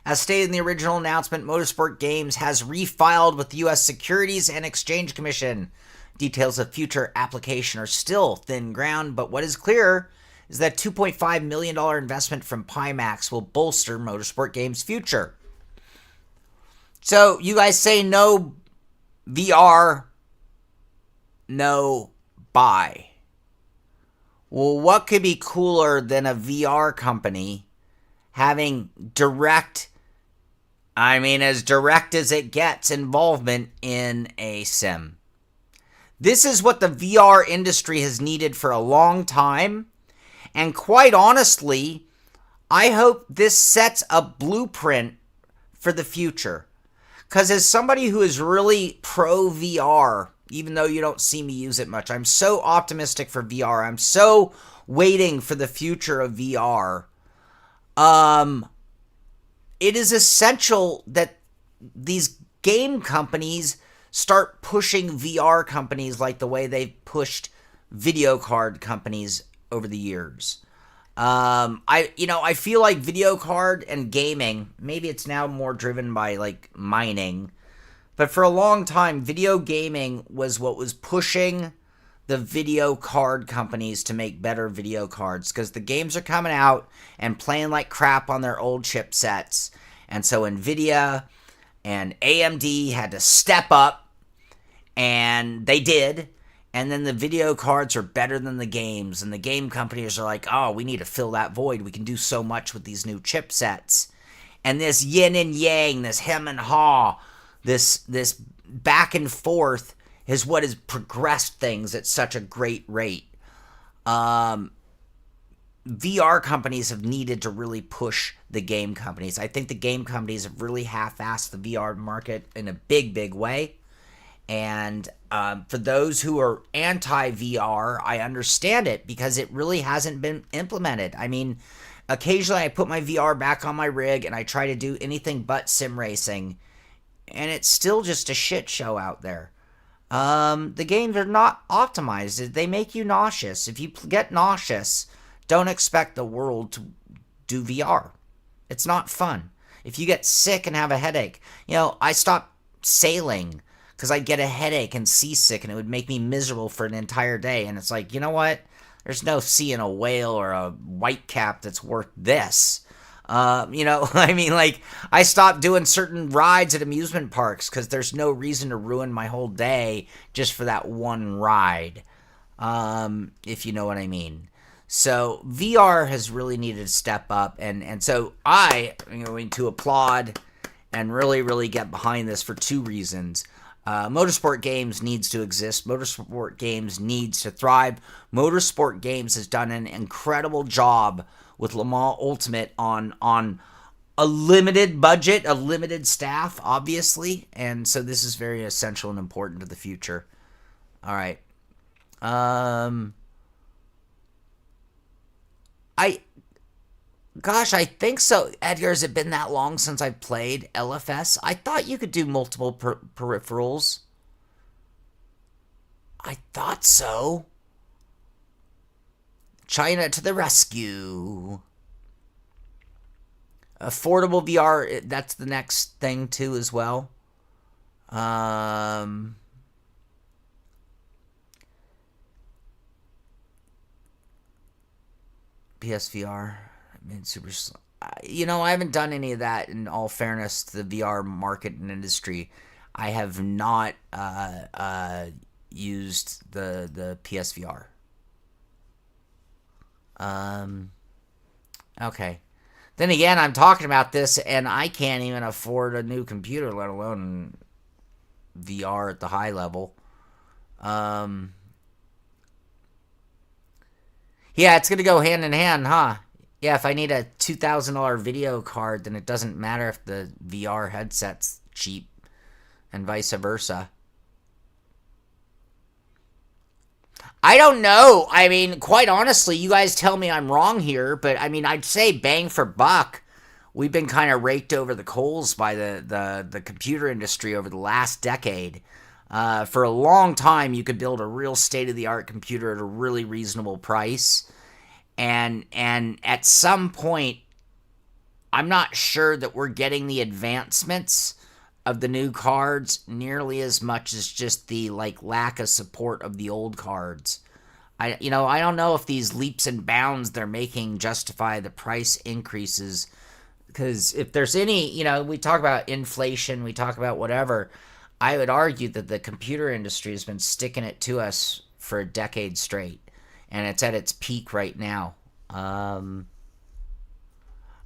As stated in the original announcement, Motorsport Games has refiled with the U.S. Securities and Exchange Commission. Details of future application are still thin ground, but what is clear is that $2.5 million investment from Pimax will bolster Motorsport Games' future. So, you guys say no VR, no buy. Well, what could be cooler than a VR company having direct, as direct as it gets, involvement in a sim? This is what the VR industry has needed for a long time. And quite honestly, I hope this sets a blueprint for the future. Because as somebody who is really pro VR, even though you don't see me use it much, I'm so optimistic for VR. I'm so waiting for the future of VR. It is essential that these game companies start pushing VR companies like the way they've pushed video card companies over the years. I feel like video card and gaming, maybe it's now more driven by like mining, but for a long time, video gaming was what was pushing the video card companies to make better video cards, because the games are coming out and playing like crap on their old chipsets. And so Nvidia and AMD had to step up, and they did. And then the video cards are better than the games, and the game companies are like, oh, we need to fill that void. We can do so much with these new chipsets. And this yin and yang, this hem and haw, this back and forth is what has progressed things at such a great rate. VR companies have needed to really push the game companies. I think the game companies have really half-assed the VR market in a big, big way. And for those who are anti-VR, I understand it, because it really hasn't been implemented. I mean, occasionally I put my VR back on my rig and I try to do anything but sim racing, and it's still just a shit show out there. The games are not optimized. They make you nauseous. If you get nauseous, don't expect the world to do VR. It's not fun. If you get sick and have a headache, I stopped sailing because I'd get a headache and seasick, and it would make me miserable for an entire day. And it's like, you know what? There's no seeing a whale or a whitecap that's worth this. I stopped doing certain rides at amusement parks because there's no reason to ruin my whole day just for that one ride, if you know what I mean. So VR has really needed to step up, and so I am going to applaud and really, really get behind this for two reasons. Motorsport Games needs to exist. Motorsport Games needs to thrive. Motorsport Games has done an incredible job with Le Mans Ultimate on a limited budget, a limited staff, obviously. And so this is very essential and important to the future. All right. I think so. Edgar, has it been that long since I've played LFS? I thought you could do multiple peripherals. I thought so. China to the rescue. Affordable VR, that's the next thing too as well. PSVR. I haven't done any of that, in all fairness to the VR market and industry. I have not used the PSVR. Okay. Then again, I'm talking about this, and I can't even afford a new computer, let alone VR at the high level. Yeah, it's going to go hand in hand, huh? Yeah, if I need a $2,000 video card, then it doesn't matter if the VR headset's cheap, and vice versa. I don't know. I mean, quite honestly, you guys tell me I'm wrong here, but I mean, I'd say bang for buck. We've been kind of raked over the coals by the computer industry over the last decade. For a long time, you could build a real state-of-the-art computer at a really reasonable price. And at some point, I'm not sure that we're getting the advancements of the new cards nearly as much as just the lack of support of the old cards. I don't know if these leaps and bounds they're making justify the price increases, because if there's any, we talk about inflation, we talk about whatever, I would argue that the computer industry has been sticking it to us for a decade straight, and it's at its peak right now.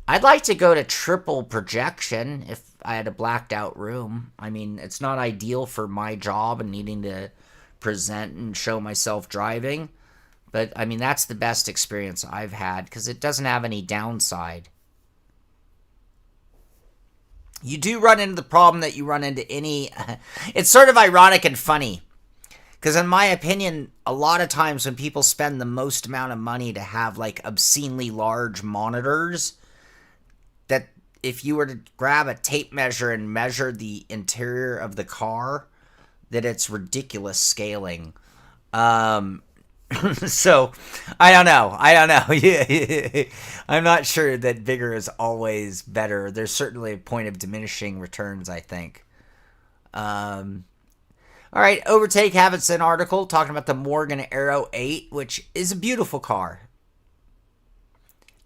I'd like to go to triple projection if I had a blacked out room. I mean, it's not ideal for my job and needing to present and show myself driving, but I mean, that's the best experience I've had because it doesn't have any downside. You do run into the problem that you run into any... It's sort of ironic and funny, because in my opinion, a lot of times when people spend the most amount of money to have obscenely large monitors, that if you were to grab a tape measure and measure the interior of the car, that it's ridiculous scaling. So, I don't know. I'm not sure that bigger is always better. There's certainly a point of diminishing returns, I think. All right, Overtake has an article talking about the Morgan Aero 8, which is a beautiful car.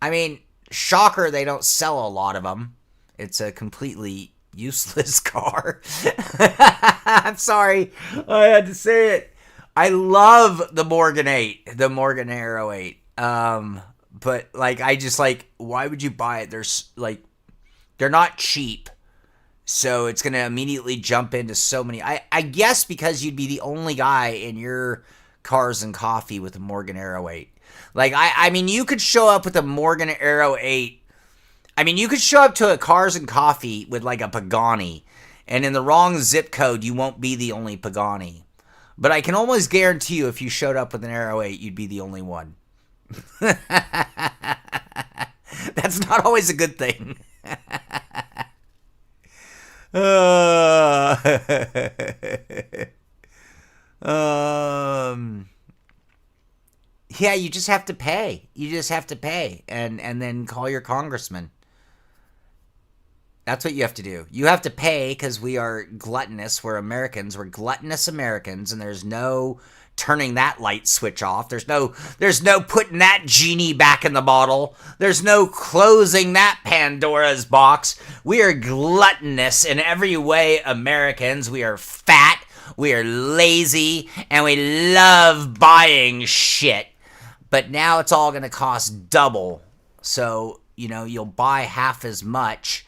I mean, shocker, they don't sell a lot of them. It's a completely useless car. I'm sorry, I had to say it. I love the Morgan 8, the Morgan Aero 8. But I just why would you buy it? There's they're not cheap. So it's going to immediately jump into so many. I guess because you'd be the only guy in your Cars and Coffee with a Morgan Aero 8. I mean, you could show up with a Morgan Aero 8. I mean, you could show up to a Cars and Coffee with a Pagani. And in the wrong zip code, you won't be the only Pagani. But I can almost guarantee you if you showed up with an Aero 8, you'd be the only one. That's not always a good thing. Yeah, you just have to pay. And then call your congressman. That's what you have to do. You have to pay because we are gluttonous. We're Americans. We're gluttonous Americans, and there's no turning that light switch off. There's no putting that genie back in the bottle. There's no closing that Pandora's box. We are gluttonous in every way, Americans. We are fat. We are lazy, and we love buying shit. But now it's all going to cost double. So, you'll buy half as much.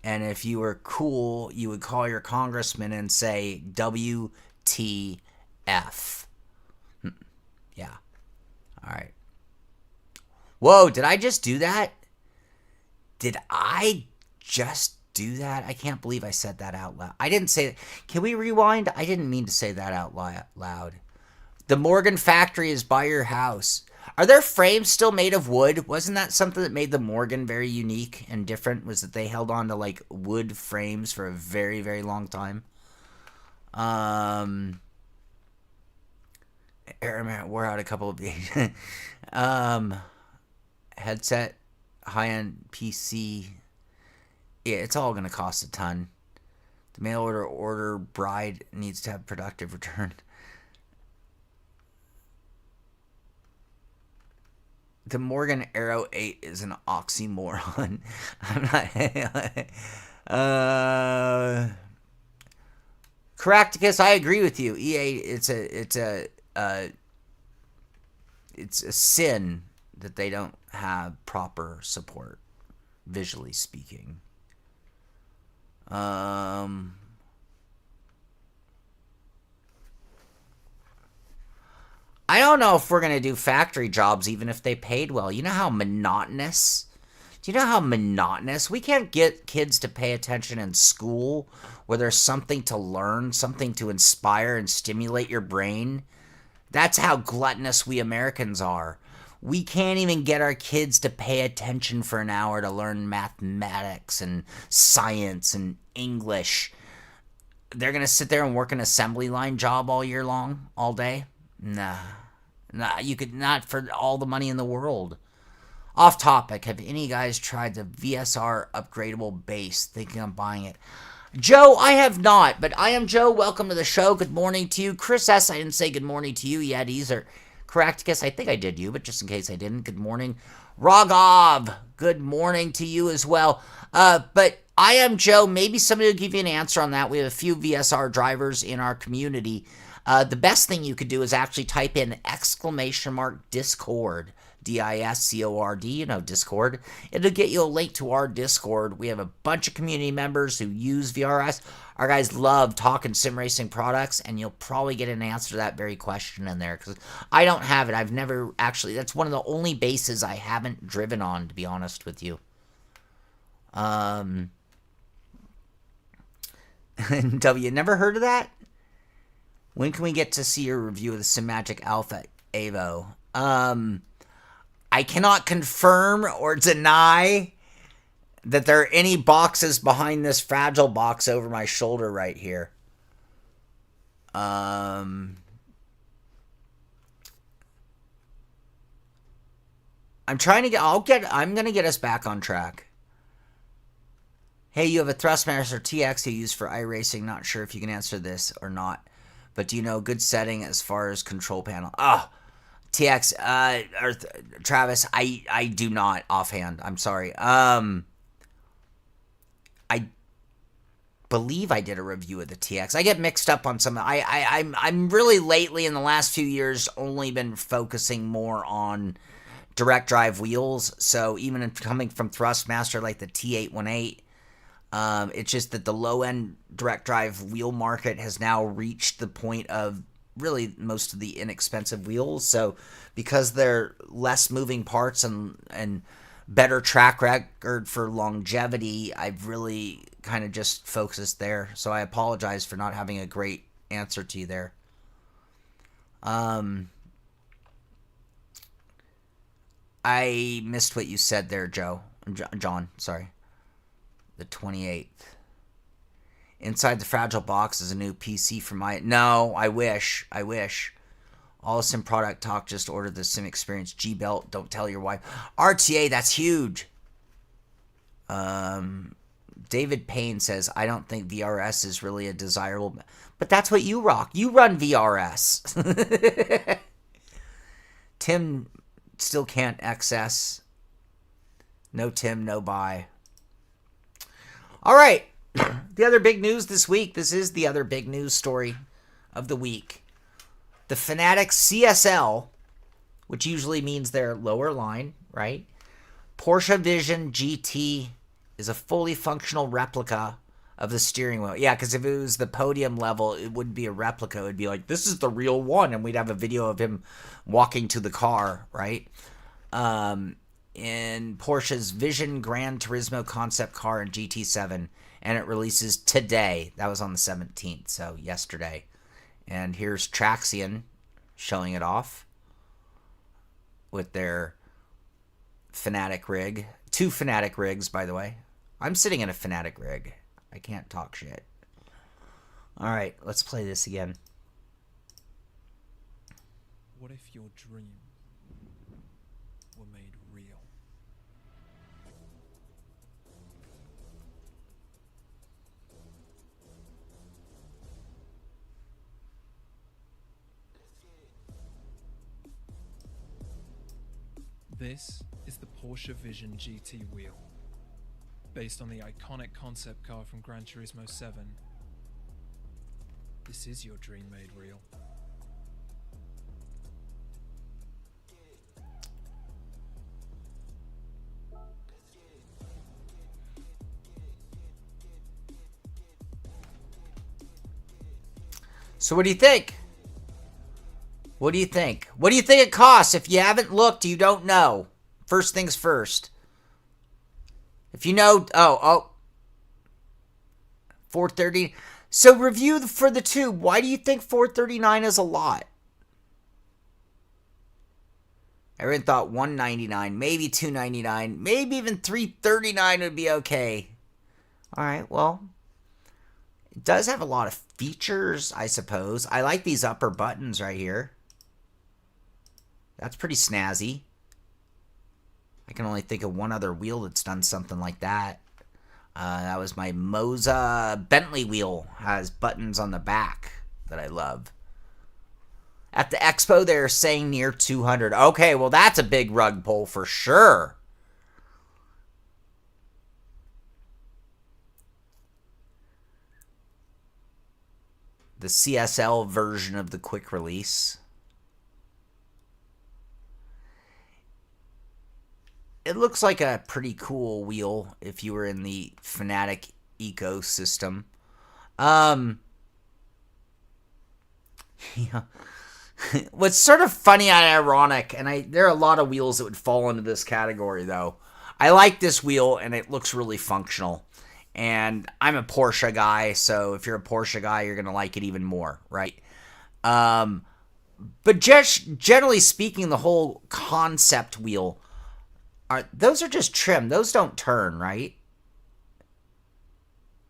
And if you were cool, you would call your congressman and say, WTF. Yeah. All right. Whoa, did I just do that? Did I just do that? I can't believe I said that out loud. I didn't say that. Can we rewind? I didn't mean to say that out loud. The Morgan factory is by your house. Are their frames still made of wood? Wasn't that something that made the Morgan very unique and different? Was that they held on to wood frames for a very, very long time? Airman wore out a couple of days. Headset, high-end PC. Yeah, it's all gonna cost a ton. The mail order bride needs to have productive return. The Morgan Aero 8 is an oxymoron. I'm not... Caracticus, I agree with you. EA, it's a sin that they don't have proper support, visually speaking. I don't know if we're going to do factory jobs even if they paid well. You know how monotonous? Do you know how monotonous? We can't get kids to pay attention in school where there's something to learn, something to inspire and stimulate your brain. That's how gluttonous we Americans are. We can't even get our kids to pay attention for an hour to learn mathematics and science and English. They're going to sit there and work an assembly line job all year long, all day? Nah, you could not for all the money in the world. Off topic, have any guys tried the VSR upgradable base? Thinking of buying it. Joe, I have not, but I am Joe. Welcome to the show. Good morning to you. Chris S., I didn't say good morning to you yet. Either. Correct. Guess I think I did you, but just in case I didn't, good morning. Rogov, good morning to you as well. But I am Joe. Maybe somebody will give you an answer on that. We have a few VSR drivers in our community. The best thing you could do is actually type in !Discord. DISCORD, you know, Discord. It'll get you a link to our Discord. We have a bunch of community members who use VRS. Our guys love talking sim racing products, and you'll probably get an answer to that very question in there, because I don't have it. I've never actually, that's one of the only bases I haven't driven on, to be honest with you. W, never heard of that? When can we get to see your review of the Simagic Alpha Evo? I cannot confirm or deny that there are any boxes behind this fragile box over my shoulder right here. I'm trying to I'm going to get us back on track. Hey, you have a Thrustmaster TX you use for iRacing. Not sure if you can answer this or not. But do you know good setting as far as control panel? Oh, TX, Travis, I do not offhand. I'm sorry. I believe I did a review of the TX. I get mixed up on some. I'm really lately in the last few years only been focusing more on direct drive wheels. So even coming from Thrustmaster like the T818, it's just that the low end direct drive wheel market has now reached the point of really most of the inexpensive wheels. So because they're less moving parts and better track record for longevity, I've really kind of just focused there. So I apologize for not having a great answer to you there. I missed what you said there, John, sorry. The 28th. Inside the fragile box is a new PC for my... No, I wish. All Sim product talk, just ordered the Sim Experience G-Belt. Don't tell your wife. RTA, that's huge. David Payne says, I don't think VRS is really a desirable... But that's what you rock. You run VRS. Tim still can't access. No Tim, no buy. All right. The other big news this week. This is the other big news story of the week. The Fanatec CSL, which usually means their lower line, right? Porsche Vision GT is a fully functional replica of the steering wheel. Yeah, because if it was the podium level, it wouldn't be a replica. It would be like, this is the real one. And we'd have a video of him walking to the car, right? In Porsche's Vision Gran Turismo concept car in GT7. And it releases today. That was on the 17th, so yesterday. And here's Traxion showing it off with their Fanatec rig. 2 Fanatec rigs, by the way. I'm sitting in a Fanatec rig. I can't talk shit. All right, let's play this again. What if your dream were made real? This is the Porsche Vision GT wheel, based on the iconic concept car from Gran Turismo 7. This is your dream made real. So what do you think? What do you think? What do you think it costs? If you haven't looked, you don't know. First things first. If you know, $430. So review for the two. Why do you think $439 is a lot? Everyone thought $199, maybe $299, maybe even $339 would be okay. All right, well, it does have a lot of features, I suppose. I like these upper buttons right here. That's pretty snazzy. I can only think of one other wheel that's done something like that. That was my Moza Bentley wheel. Has buttons on the back that I love. At the expo, they're saying near 200. Okay, well, that's a big rug pull for sure. The CSL version of the quick release. It looks like a pretty cool wheel if you were in the Fanatec ecosystem. Yeah. What's sort of funny and ironic, and there are a lot of wheels that would fall into this category, though. I like this wheel, and it looks really functional. And I'm a Porsche guy, so if you're a Porsche guy, you're going to like it even more, right? But just generally speaking, the whole concept wheel, those are just trim. Those don't turn, right?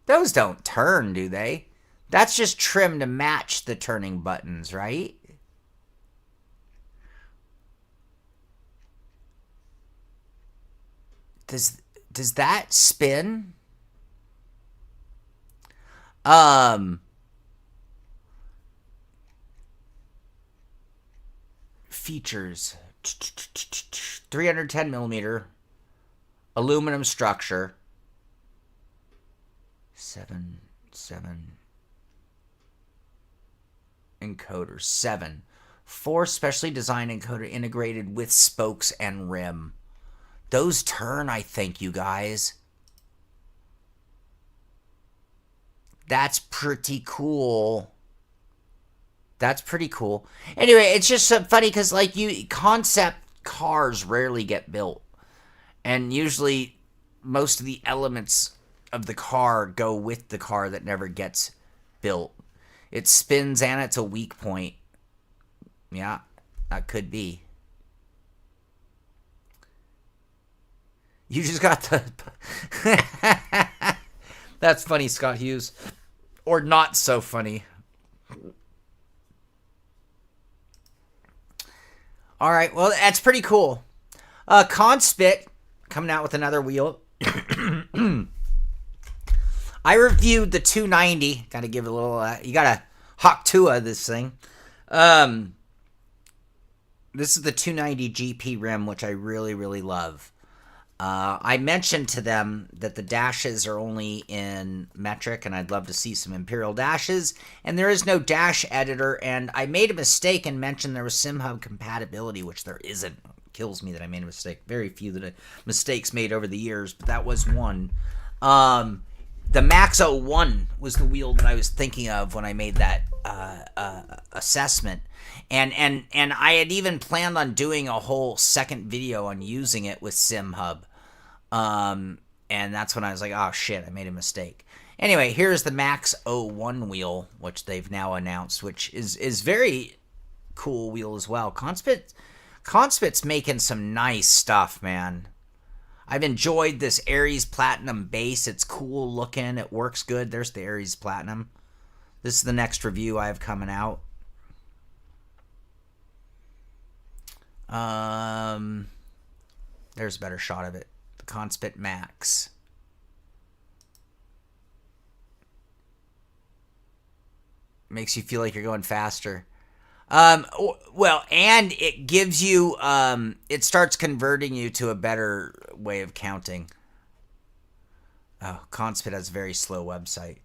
Those don't turn, do they? That's just trim to match the turning buttons, right? Does that spin? Features. 310 millimeter aluminum structure. 7 encoder. 7. 4 specially designed encoder integrated with spokes and rim. Those turn, I think, you guys. That's pretty cool. That's pretty cool. Anyway, it's just so funny because, like, concept cars rarely get built. And usually most of the elements of the car go with the car that never gets built. It spins and it's a weak point. Yeah, that could be. You just got the... That's funny, Scott Hughes. Or not so funny. All right, well, that's pretty cool. Conspit coming out with another wheel. I reviewed the 290. Got to give it a little... you got to hawk Tua this thing. This is the 290 GP rim, which I really, really love. I mentioned to them that the dashes are only in metric, and I'd love to see some Imperial dashes, and there is no dash editor, and I made a mistake and mentioned there was SimHub compatibility, which there isn't. It kills me that I made a mistake. Very few mistakes made over the years, but that was one. The Max 01 was the wheel that I was thinking of when I made that assessment. And I had even planned on doing a whole second video on using it with SimHub. And that's when I was like, oh shit, I made a mistake. Anyway, here's the Max 01 wheel, which they've now announced, which is very cool wheel as well. Conspit's making some nice stuff, man. I've enjoyed this Aries Platinum base. It's cool looking. It works good. There's the Aries Platinum. This is the next review I have coming out. There's a better shot of it. The Conspit Max. Makes you feel like you're going faster. Well, and it gives you, it starts converting you to a better way of counting. Oh, Conspit has a very slow website.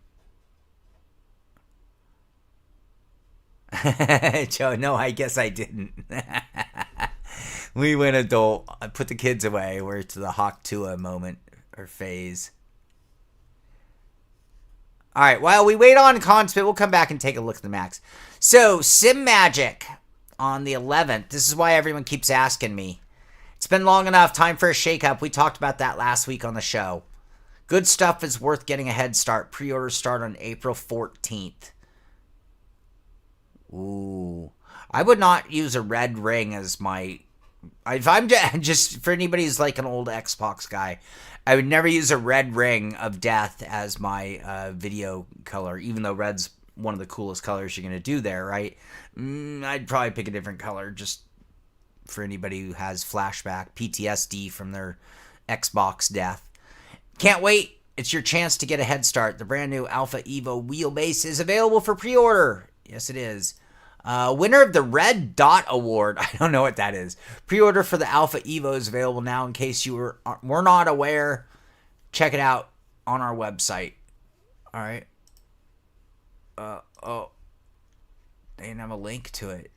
Joe, no, I guess I didn't. We went adult. I put the kids away. We're to the Hawk Tua moment or phase. All right, while we wait on Conspit, we'll come back and take a look at the Max. So, Simagic on the 11th. This is why everyone keeps asking me. It's been long enough. Time for a shakeup. We talked about that last week on the show. Good stuff is worth getting a head start. Pre-orders start on April 14th. Ooh. I would not use a red ring as my... If I'm just... For anybody who's like an old Xbox guy, I would never use a red ring of death as my video color, even though red's one of the coolest colors you're going to do there, right? I'd probably pick a different color just for anybody who has flashback, PTSD from their Xbox death. Can't wait. It's your chance to get a head start. The brand new Alpha Evo wheelbase is available for pre-order. Yes, it is. Winner of the Red Dot Award. I don't know what that is. Pre-order for the Alpha Evo is available now in case you were not aware. Check it out on our website. All right. Oh. They didn't have a link to it.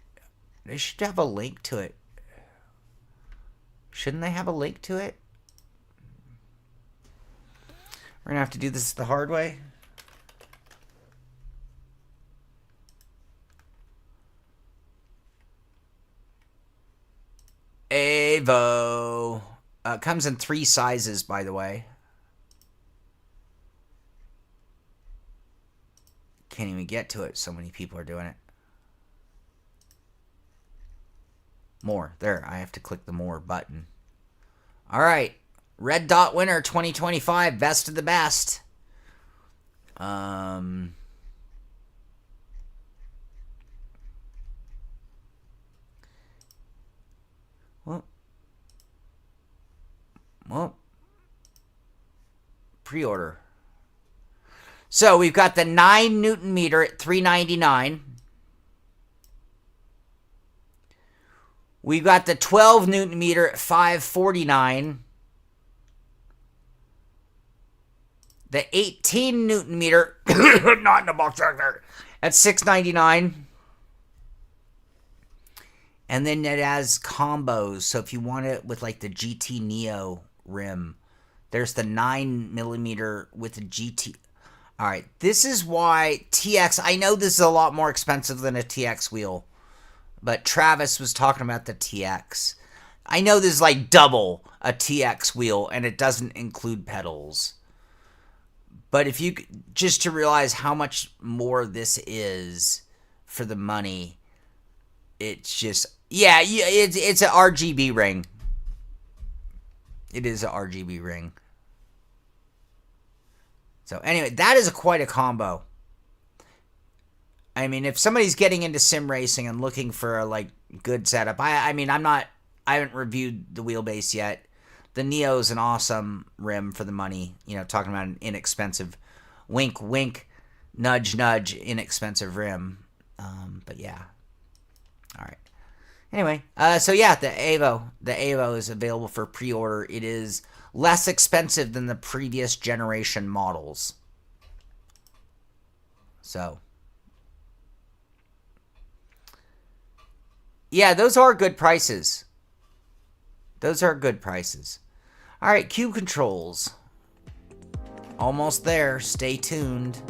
They should have a link to it. Shouldn't they have a link to it? We're going to have to do this the hard way. Evo. Comes in 3 sizes, by the way. Can't even get to it. So many people are doing it. More. There. I have to click the more button. All right. Red Dot winner 2025. Best of the best. Well, pre-order. So we've got the 9 Newton meter at $399. We've got the 12 Newton meter at $549. The 18 Newton meter, not in the box there, at $699. And then it has combos. So if you want it with like the GT Neo rim, there's the 9mm with the GT. All right, this is why TX, I know this is a lot more expensive than a TX wheel, but Travis was talking about the TX. I know this is like double a TX wheel, and it doesn't include pedals. But if you, just to realize how much more this is for the money, it's just, yeah, it's an RGB ring. It is an RGB ring. So anyway, that is quite a combo. I mean, if somebody's getting into sim racing and looking for a like good setup, I mean, I haven't reviewed the wheelbase yet. The Neo is an awesome rim for the money. You know, talking about an inexpensive, wink, wink, nudge, nudge, inexpensive rim. But yeah. All right. Anyway, so yeah, the Evo is available for pre-order. It is less expensive than the previous generation models. So, yeah, those are good prices. Those are good prices. All right, cube controls. Almost there. Stay tuned.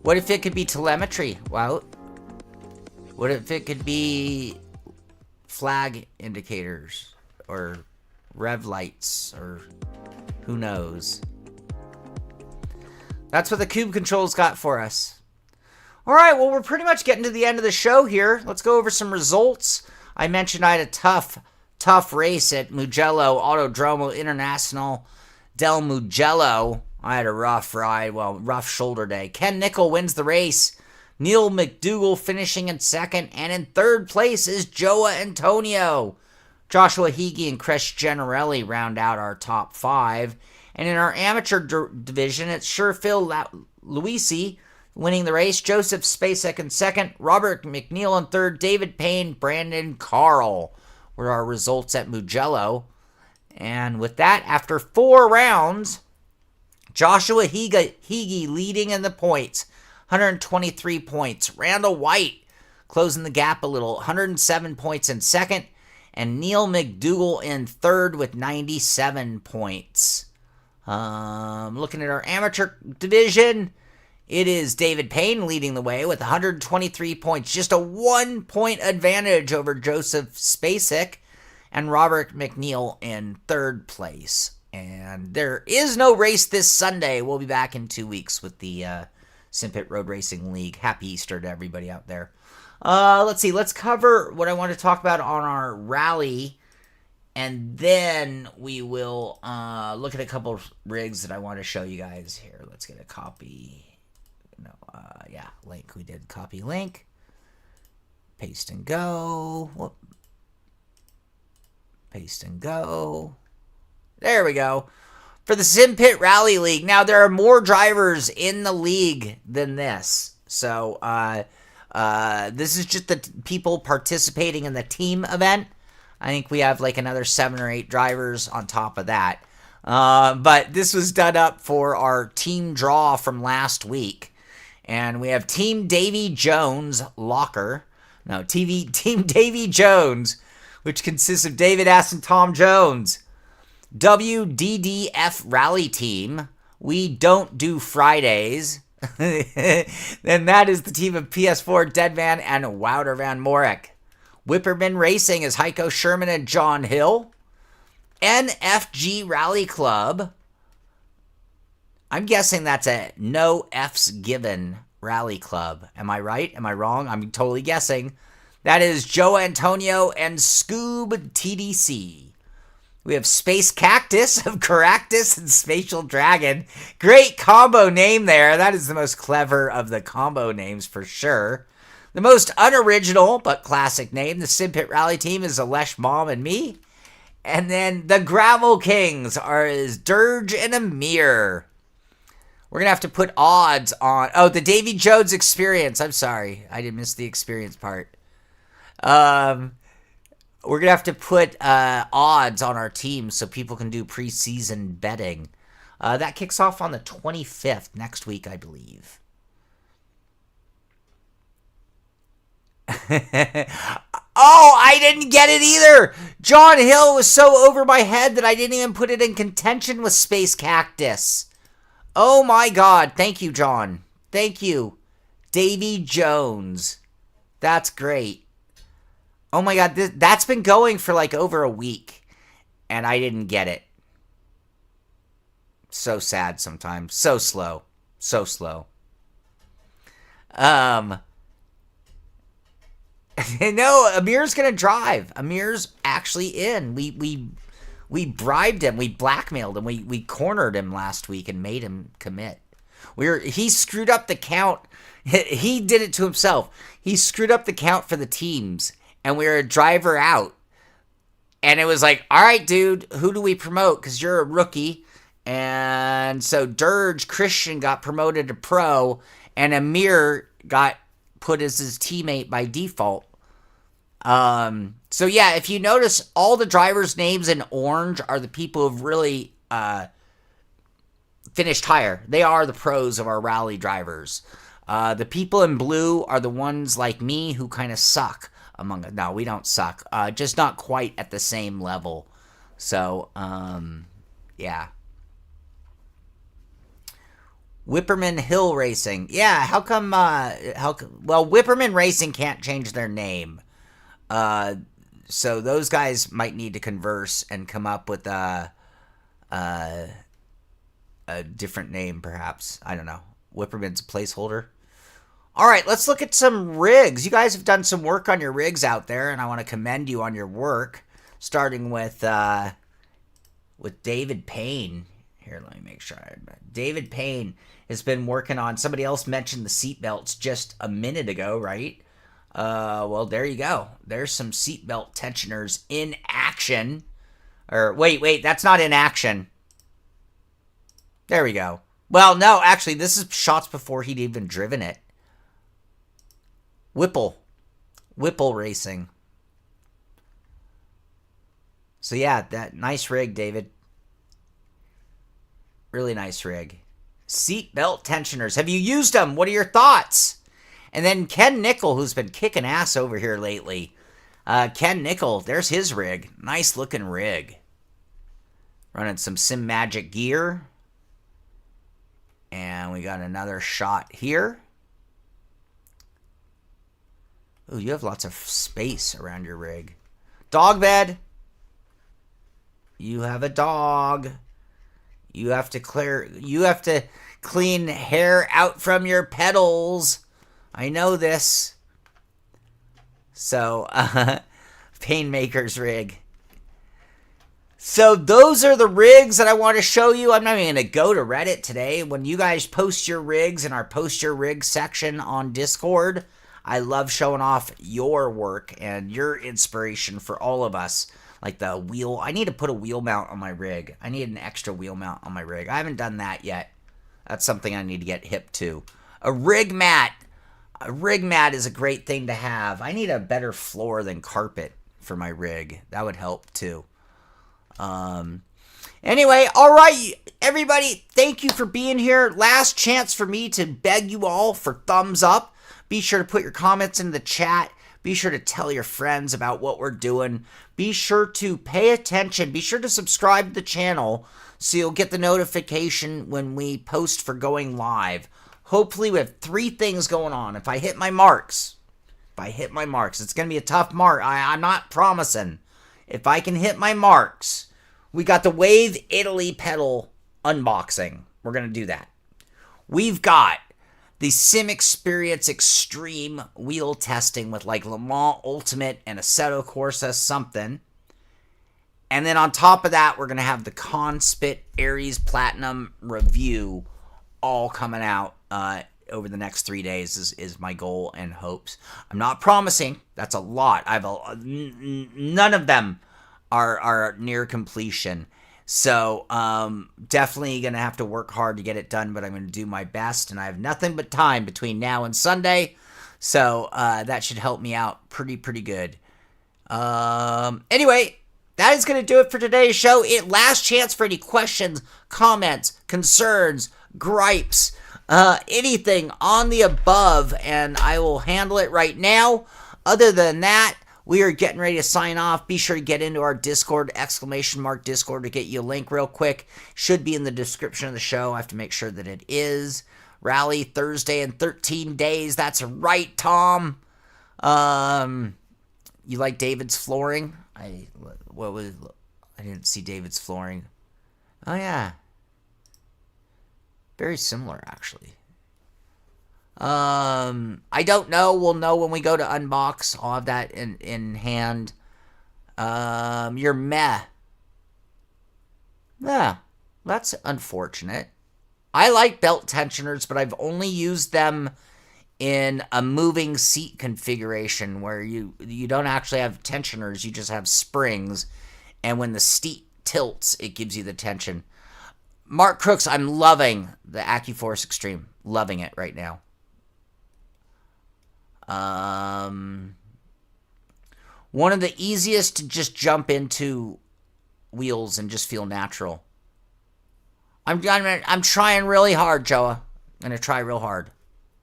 What if it could be telemetry? Well, what if it could be flag indicators or rev lights or who knows? That's what the cube controls got for us. All right, well, we're pretty much getting to the end of the show here. Let's go over some results. I mentioned I had a tough race at Mugello Autodromo International del Mugello. I had a rough ride, rough shoulder day. Ken Nickel wins the race. Neil McDougall finishing in second. And in third place is Joa Antonio. Joshua Higgy and Chris Generelli round out our top 5. And in our amateur division, it's Sherphil Luisi winning the race. Joseph Spacek in second. Robert McNeil in third. David Payne, Brandon Carl were our results at Mugello. And with that, after 4 rounds, Joshua Hige leading in the points, 123 points. Randall White closing the gap a little, 107 points in second. And Neil McDougall in third with 97 points. Looking at our amateur division, it is David Payne leading the way with 123 points. Just a 1 point advantage over Joseph Spacek and Robert McNeil in third place. And there is no race this Sunday. We'll be back in 2 weeks with the Simpit Road Racing League. Happy Easter to everybody out there. Let's see. Let's cover what I want to talk about on our rally. And then we will look at a couple of rigs that I want to show you guys here. Let's get a copy. No, yeah, link. We did copy link. Paste and go. Whoop. Paste and go. There we go. For the Simpit Rally League. Now, there are more drivers in the league than this. So, this is just the people participating in the team event. I think we have like another 7 or 8 drivers on top of that. But this was done up for our team draw from last week. And we have Team Davy Jones Locker. No, Team Davy Jones, which consists of David S. and Tom Jones. WDDF Rally Team. We don't do Fridays. Then that is the team of PS4 Deadman and Wouter Van Morik. Whipperman Racing is Heiko Sherman and John Hill. NFG Rally Club. I'm guessing that's a no F's given rally club. Am I right? Am I wrong? I'm totally guessing. That is Joe Antonio and Scoob TDC. We have Space Cactus of Caractus and Spatial Dragon. Great combo name there. That is the most clever of the combo names for sure. The most unoriginal but classic name, the Simpit Rally Team, is Alesh Mom and me. And then the Gravel Kings is Dirge and Ameer. We're going to have to put odds on... Oh, the Davy Jones Experience. I'm sorry. I didn't miss the experience part. We're going to have to put odds on our team so people can do preseason betting. That kicks off on the 25th next week, I believe. Oh, I didn't get it either. John Hill was so over my head that I didn't even put it in contention with Space Cactus. Oh my God. Thank you, John. Thank you. Davy Jones. That's great. Oh my God, that's been going for like over a week, and I didn't get it. So sad sometimes. So slow. So slow. No, Ameer's gonna drive. Ameer's actually in. We bribed him. We blackmailed him. We cornered him last week and made him commit. He screwed up the count. He did it to himself. He screwed up the count for the teams. And we were a driver out. And it was like, all right, dude, who do we promote? Because you're a rookie. And so Dirge Christian got promoted to pro. And Ameer got put as his teammate by default. So yeah, if you notice, all the drivers' names in orange are the people who've really finished higher. They are the pros of our rally drivers. The people in blue are the ones like me who kind of suck. No, we don't suck. Just not quite at the same level. So, yeah. Whipperman Hill Racing. Yeah, how come, well, Whipperman Racing can't change their name. So those guys might need to converse and come up with a different name, perhaps. I don't know. Whipperman's a placeholder. All right, let's look at some rigs. You guys have done some work on your rigs out there, and I want to commend you on your work, starting with David Payne. Here, let me make sure. David Payne has been working on... Somebody else mentioned the seatbelts just a minute ago, right? Well, there you go. There's some seatbelt tensioners in action. Or, wait, that's not in action. There we go. Well, no, actually, this is shots before he'd even driven it. Whipple Racing. So yeah, that nice rig, David. Really nice rig. Seat belt tensioners. Have you used them? What are your thoughts? And then Ken Nickel, who's been kicking ass over here lately. Ken Nickel, there's his rig. Nice looking rig. Running some Simagic gear. And we got another shot here. Ooh, you have lots of space around your rig. Dog bed. You have a dog. You have to clean hair out from your pedals. I know this. So, Painmaker's rig. So those are the rigs that I want to show you. I'm not even going to go to Reddit today. When you guys post your rigs in our Post Your Rig section on Discord, I love showing off your work and your inspiration for all of us. Like the wheel. I need to put a wheel mount on my rig. I need an extra wheel mount on my rig. I haven't done that yet. That's something I need to get hip to. A rig mat. A rig mat is a great thing to have. I need a better floor than carpet for my rig. That would help too. Anyway, all right, everybody, thank you for being here. Last chance for me to beg you all for thumbs up. Be sure to put your comments in the chat. Be sure to tell your friends about what we're doing. Be sure to pay attention. Be sure to subscribe to the channel so you'll get the notification when we post for going live. Hopefully we have 3 things going on. If I hit my marks, it's going to be a tough mark. I'm not promising. If I can hit my marks, we got the Wave Italy pedal unboxing. We're going to do that. We've got the Sim Experience Extreme wheel testing with like Le Mans Ultimate and Assetto Corsa something. And then on top of that, we're going to have the Conspit Aries Platinum review all coming out over the next 3 days is my goal and hopes. I'm not promising. That's a lot. None of them are near completion. So definitely going to have to work hard to get it done, but I'm going to do my best, and I have nothing but time between now and Sunday. So that should help me out pretty good. Anyway, that is going to do it for today's show. Last chance for any questions, comments, concerns, gripes, anything on the above, and I will handle it right now. Other than that, we are getting ready to sign off. Be sure to get into our Discord, !Discord, to get you a link real quick. Should be in the description of the show. I have to make sure that it is. Rally Thursday in 13 days. That's right, Tom. You like David's flooring? I didn't see David's flooring. Oh, yeah. Very similar, actually. I don't know. We'll know when we go to unbox. I'll have that in hand. You're meh. Yeah, that's unfortunate. I like belt tensioners, but I've only used them in a moving seat configuration where you don't actually have tensioners. You just have springs. And when the seat tilts, it gives you the tension. Mark Crooks, I'm loving the AccuForce Extreme. Loving it right now. One of the easiest to just jump into wheels and just feel natural. I'm trying really hard, Joa. I'm going to try real hard.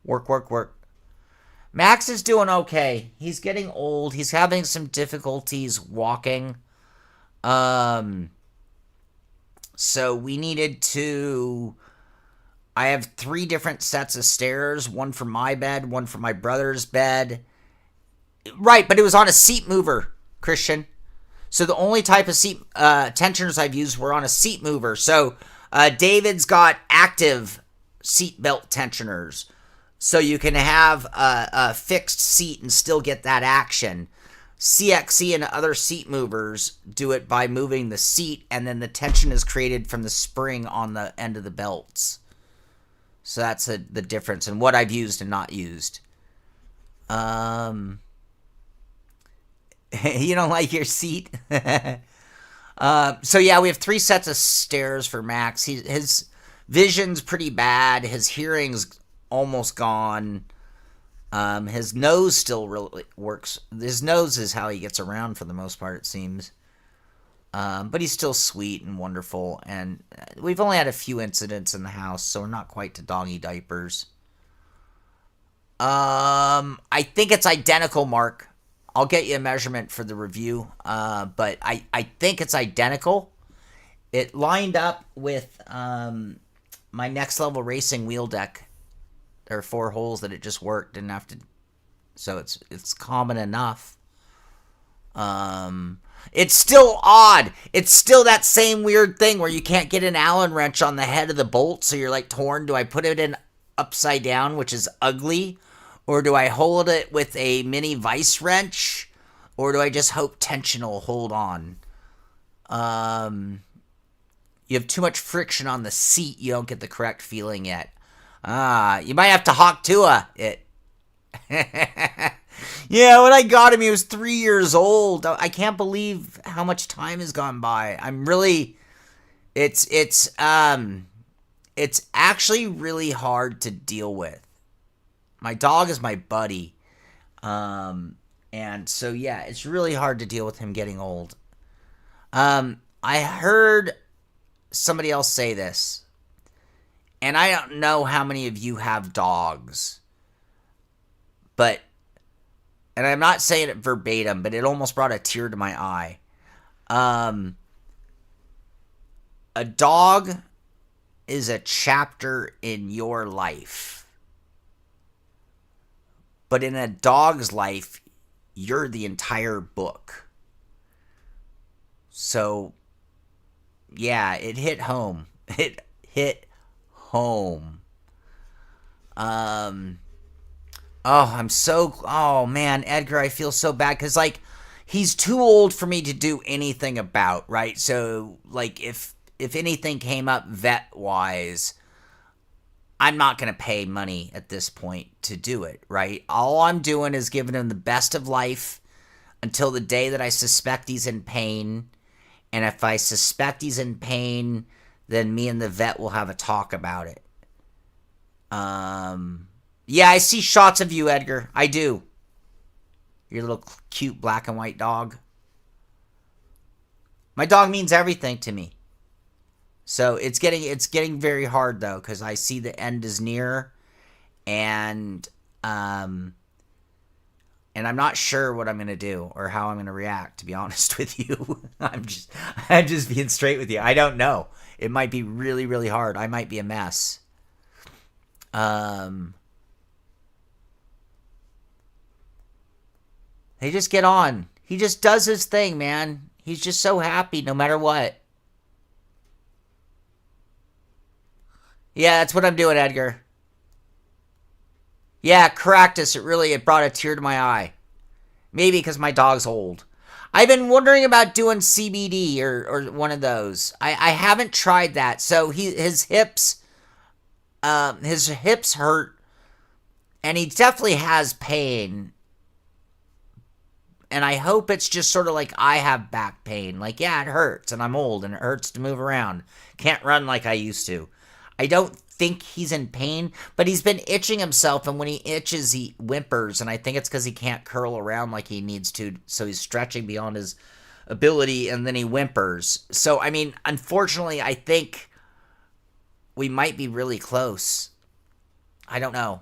Work. Max is doing okay. He's getting old. He's having some difficulties walking. So we needed to... I have 3 different sets of stairs. One for my bed, one for my brother's bed. Right, but it was on a seat mover, Christian. So the only type of seat tensioners I've used were on a seat mover. So David's got active seat belt tensioners. So you can have a fixed seat and still get that action. CXC and other seat movers do it by moving the seat, and then the tension is created from the spring on the end of the belts. So that's the difference in what I've used and not used. You don't like your seat? So yeah, we have 3 sets of stairs for Max. His vision's pretty bad. His hearing's almost gone. His nose still really works. His nose is how he gets around for the most part, it seems. But he's still sweet and wonderful, and we've only had a few incidents in the house, so we're not quite to doggy diapers. I think it's identical, Mark. I'll get you a measurement for the review, but I think it's identical. It lined up with my Next Level Racing wheel deck. There are 4 holes that it just worked, didn't have to, so it's common enough. It's still odd. It's still that same weird thing where you can't get an Allen wrench on the head of the bolt, so you're like torn. Do I put it in upside down, which is ugly? Or do I hold it with a mini vice wrench? Or do I just hope tension will hold on? You have too much friction on the seat. You don't get the correct feeling yet. You might have to Hawk Tua it. Yeah, when I got him, he was 3 years old. I can't believe how much time has gone by. I'm really, it's actually really hard to deal with. My dog is my buddy, and so yeah, it's really hard to deal with him getting old. I heard somebody else say this, and I don't know how many of you have dogs, but. And I'm not saying it verbatim, but it almost brought a tear to my eye. A dog is a chapter in your life. But in a dog's life, you're the entire book. So, yeah, it hit home. It hit home. Oh man, Edgar, I feel so bad because, like, he's too old for me to do anything about, right? So, like, if anything came up vet-wise, I'm not going to pay money at this point to do it, right? All I'm doing is giving him the best of life until the day that I suspect he's in pain. And if I suspect he's in pain, then me and the vet will have a talk about it. Yeah, I see shots of you, Edgar. I do. Your little cute black and white dog. My dog means everything to me. So it's getting very hard though, because I see the end is near, and I'm not sure what I'm gonna do or how I'm gonna react. To be honest with you, I'm just being straight with you. I don't know. It might be really, really hard. I might be a mess. They just get on. He just does his thing, man. He's just so happy no matter what. Yeah, that's what I'm doing, Edgar. Yeah, Caractus, it brought a tear to my eye. Maybe because my dog's old. I've been wondering about doing CBD or one of those. I haven't tried that. So his hips hurt, and he definitely has pain. And I hope it's just sort of like I have back pain. Like, yeah, it hurts, and I'm old, and it hurts to move around. Can't run like I used to. I don't think he's in pain, but he's been itching himself, and when he itches, he whimpers, and I think it's because he can't curl around like he needs to, so he's stretching beyond his ability, and then he whimpers. So, I mean, unfortunately, I think we might be really close. I don't know.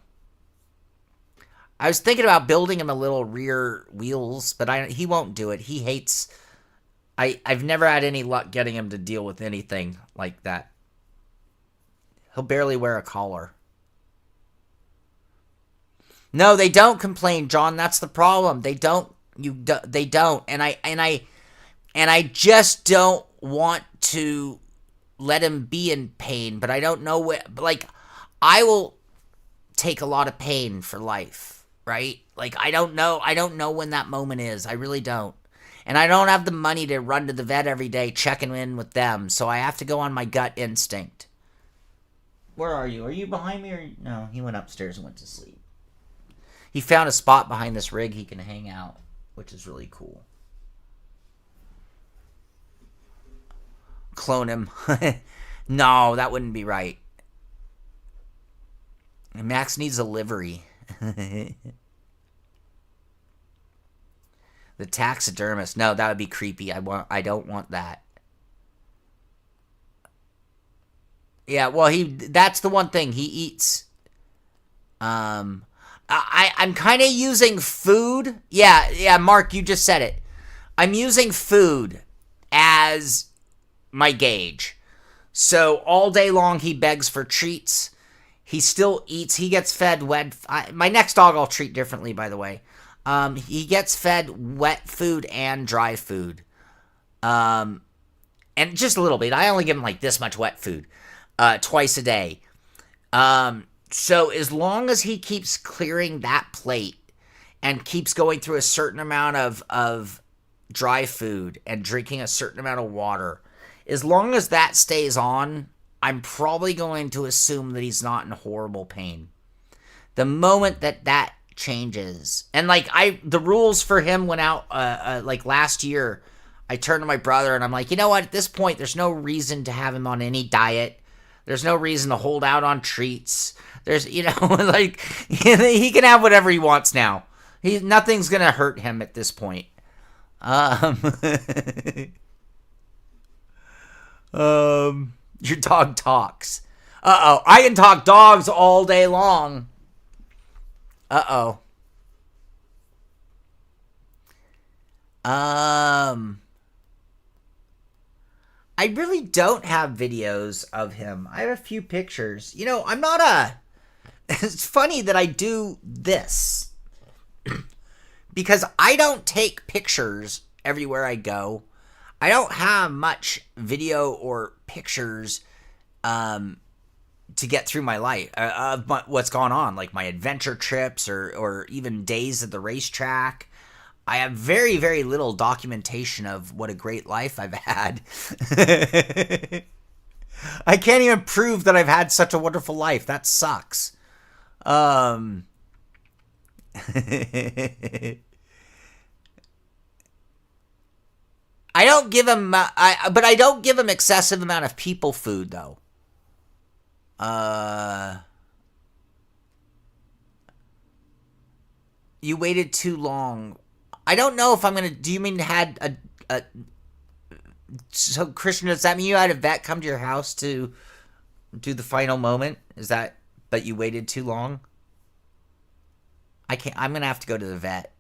I was thinking about building him a little rear wheels, but he won't do it. He hates... I've never had any luck getting him to deal with anything like that. He'll barely wear a collar. No, they don't complain, John. That's the problem. They don't. They don't. And I just don't want to let him be in pain, but I don't know what... Like, I will take a lot of pain for life. Right? Like, I don't know when that moment is. I really don't. And I don't have the money to run to the vet every day checking in with them, so I have to go on my gut instinct. Where are you? Are you behind me or... No, he went upstairs and went to sleep. He found a spot behind this rig he can hang out, which is really cool. Clone him. No, that wouldn't be right. Max needs a livery. The taxidermist. No, that would be creepy. I don't want that. Yeah, well, that's the one thing he eats. I'm kind of using food. Yeah, Mark, you just said it. I'm using food as my gauge. So all day long he begs for treats. He still eats. He gets fed wet. My next dog I'll treat differently, by the way. He gets fed wet food and dry food. And just a little bit. I only give him like this much wet food twice a day. So as long as he keeps clearing that plate and keeps going through a certain amount of dry food and drinking a certain amount of water, as long as that stays on, I'm probably going to assume that he's not in horrible pain. The moment that changes, and like the rules for him went out like last year, I turned to my brother and I'm like, you know what? At this point, there's no reason to have him on any diet. There's no reason to hold out on treats. There's, like, he can have whatever he wants now. Nothing's going to hurt him at this point. Your dog talks. Uh-oh. I can talk dogs all day long. Uh-oh. I really don't have videos of him. I have a few pictures. I'm not it's funny that I do this. Because I don't take pictures everywhere I go. I don't have much video or pictures to get through my life of what's gone on, like my adventure trips or even days at the racetrack. I have very, very little documentation of what a great life I've had. I can't even prove that I've had such a wonderful life. That sucks. I don't give him, but I don't give him excessive amount of people food though. You waited too long. I don't know if I'm gonna. Do you mean had a? So Christian, does that mean you had a vet come to your house to do the final moment? Is that? But you waited too long. I can't. I'm gonna have to go to the vet.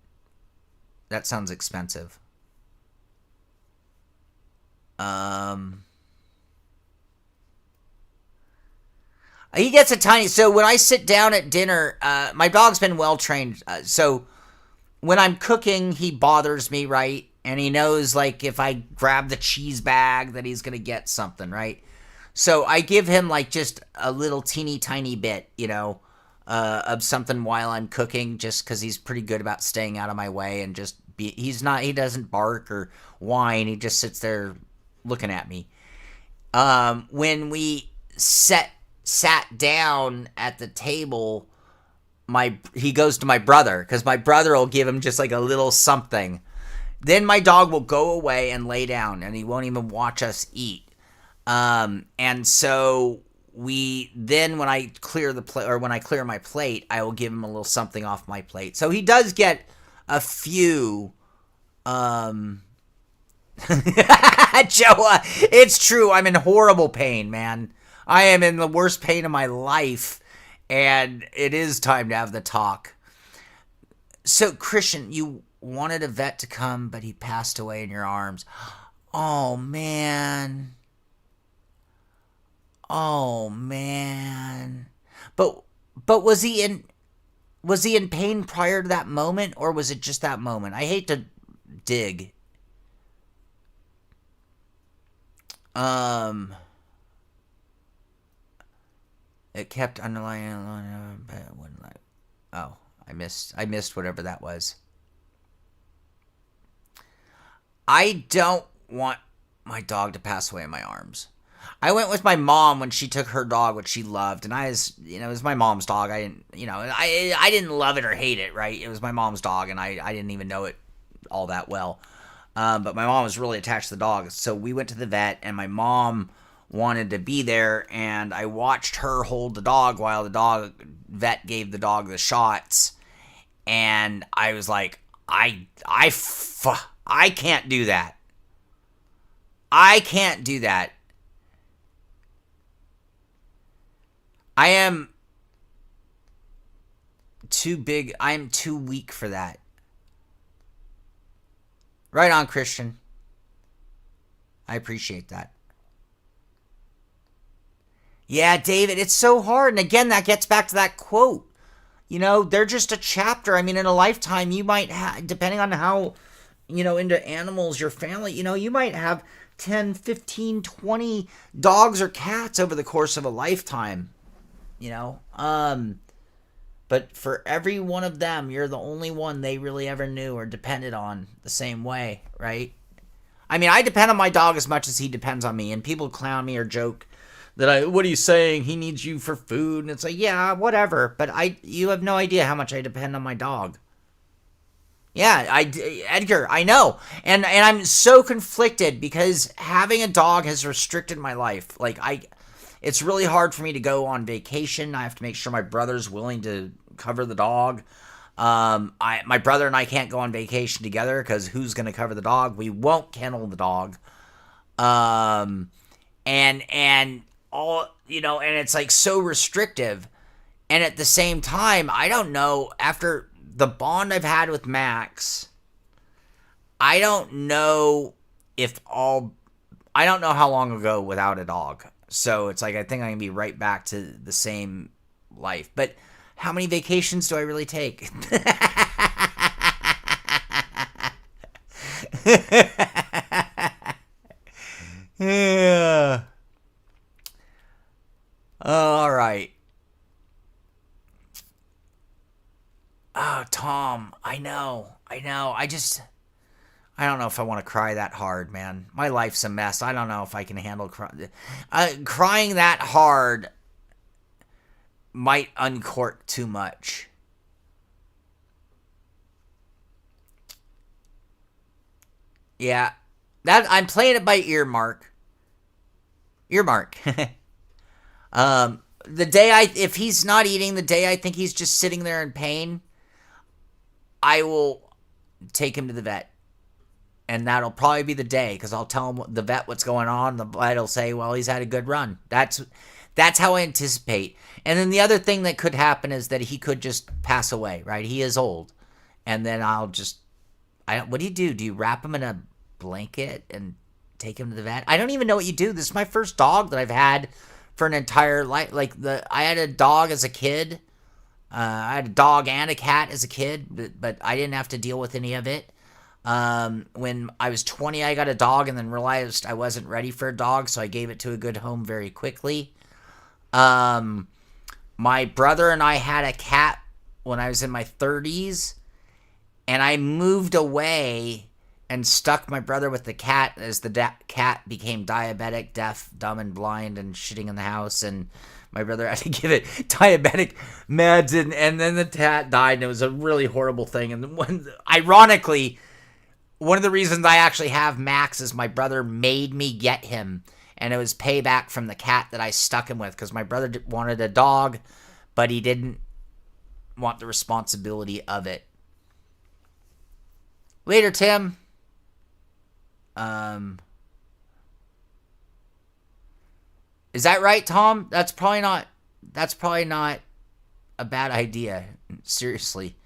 That sounds expensive. He gets a tiny. So when I sit down at dinner, my dog's been well trained. So when I'm cooking, he bothers me, right? And he knows, like, if I grab the cheese bag, that he's gonna get something, right? So I give him like just a little teeny tiny bit, of something while I'm cooking, just because he's pretty good about staying out of my way and just be. He doesn't bark or whine. He just sits there looking at me. When we sat down at the table, he goes to my brother, because my brother will give him just like a little something. Then my dog will go away and lay down, and he won't even watch us eat. And so when I clear the plate, or when I clear my plate, I will give him a little something off my plate. So he does get a few. Joa, it's true. I'm in horrible pain, man. I am in the worst pain of my life, and it is time to have the talk. So, Christian, you wanted a vet to come, but he passed away in your arms. Oh, man. Oh, man. But was he in pain prior to that moment, or was it just that moment? I hate to dig. It kept underlying, but it wouldn't like. Oh, I missed whatever that was. I don't want my dog to pass away in my arms. I went with my mom when she took her dog, which she loved, and it was my mom's dog. I didn't love it or hate it, right? It was my mom's dog, and I didn't even know it all that well. But my mom was really attached to the dog, so we went to the vet, and my mom wanted to be there, and I watched her hold the dog while the vet gave the dog the shots, and I was like, I can't do that. I can't do that. I am too big. I'm too weak for that. Right on, Christian. I appreciate that. Yeah, David, it's so hard. And again, that gets back to that quote. You know, they're just a chapter. I mean, in a lifetime, you might have, depending on how, you know, into animals, your family, you know, you might have 10, 15, 20 dogs or cats over the course of a lifetime, you know. But for every one of them, you're the only one they really ever knew or depended on the same way, right? I mean, I depend on my dog as much as he depends on me, and people clown me or joke that what are you saying? He needs you for food, and it's like, yeah, whatever. But you have no idea how much I depend on my dog. Yeah, Edgar, I know, and I'm so conflicted because having a dog has restricted my life. Like it's really hard for me to go on vacation. I have to make sure my brother's willing to cover the dog. My brother and I can't go on vacation together because who's going to cover the dog? We won't kennel the dog. And all, you know, and it's like so restrictive. And at the same time, I don't know, after the bond I've had with Max, I don't know I don't know how long ago without a dog. So it's like, I think I'm going to be right back to the same life. But how many vacations do I really take? Yeah. All right. Oh, Tom, I know. I don't know if I want to cry that hard, man. My life's a mess. I don't know if I can handle crying that hard. Might uncork too much. Yeah, that I'm playing it by earmark. The day if he's not eating, the day I think he's just sitting there in pain, I will take him to the vet. And that'll probably be the day, because I'll tell him, the vet, what's going on. The vet will say, well, he's had a good run. That's how I anticipate. And then the other thing that could happen is that he could just pass away, right? He is old. And then what do? Do you wrap him in a blanket and take him to the vet? I don't even know what you do. This is my first dog that I've had for an entire life. Like, I had a dog as a kid. I had a dog and a cat as a kid, but I didn't have to deal with any of it. When I was 20, I got a dog and then realized I wasn't ready for a dog, so I gave it to a good home very quickly. My brother and I had a cat when I was in my 30s, and I moved away and stuck my brother with the cat as the cat became diabetic, deaf, dumb, and blind, and shitting in the house, and my brother had to give it diabetic meds, and then the cat died, and it was a really horrible thing. And ironically, one of the reasons I actually have Max is my brother made me get him, and it was payback from the cat that I stuck him with, because my brother wanted a dog, but he didn't want the responsibility of it. Later, Tim. Is that right, Tom? That's probably not a bad idea. Seriously.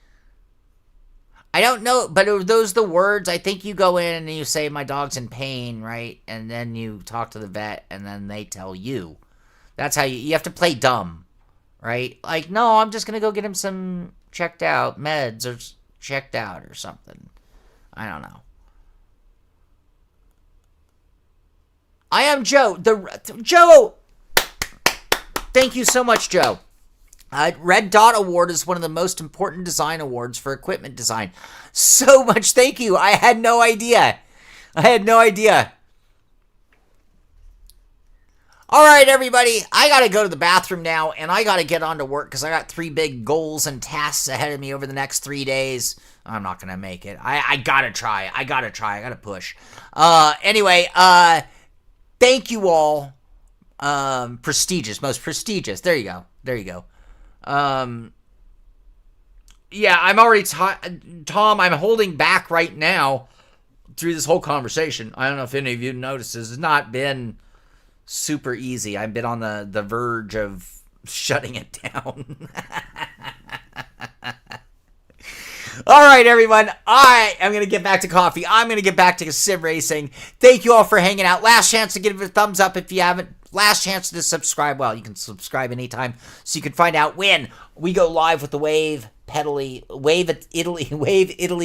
I don't know, but are those the words? I think you go in and you say, my dog's in pain, right? And then you talk to the vet, and then they tell you. That's how you have to play dumb, right? Like, no, I'm just going to go get him some checked out meds or checked out or something. I don't know. I am Joe. Joe! Thank you so much, Joe. Red Dot Award is one of the most important design awards for equipment design. So much thank you. I had no idea. All right, everybody. I got to go to the bathroom now, and I got to get on to work because I got 3 big goals and tasks ahead of me over the next 3 days. I'm not going to make it. I got to try. I got to push. Anyway, thank you all. Prestigious, most prestigious. There you go. Yeah, I'm already Tom, I'm holding back right now through this whole conversation. I don't know if any of you noticed, this has not been super easy. I've been on the verge of shutting it down. All right, everyone. I am going to get back to coffee. I'm going to get back to sim racing. Thank you all for hanging out. Last chance to give it a thumbs up if you haven't. Last chance to subscribe. Well, you can subscribe anytime so you can find out when we go live with the Wave Italy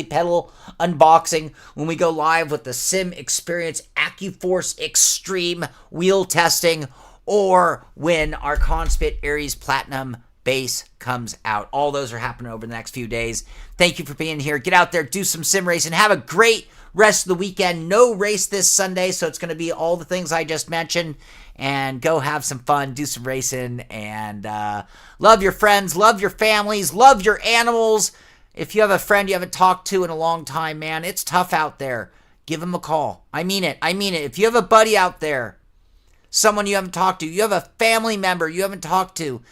pedal unboxing, when we go live with the Sim Experience AccuForce Extreme wheel testing, or when our Conspit Aries Platinum base comes out. All those are happening over the next few days. Thank you for being here. Get out there, do some sim racing. Have a great rest of the weekend. No race this Sunday, so it's going to be all the things I just mentioned. And go have some fun, do some racing, and love your friends, love your families, love your animals. If you have a friend you haven't talked to in a long time, man, it's tough out there. Give them a call. I mean it. I mean it. If you have a buddy out there, someone you haven't talked to, you have a family member you haven't talked to,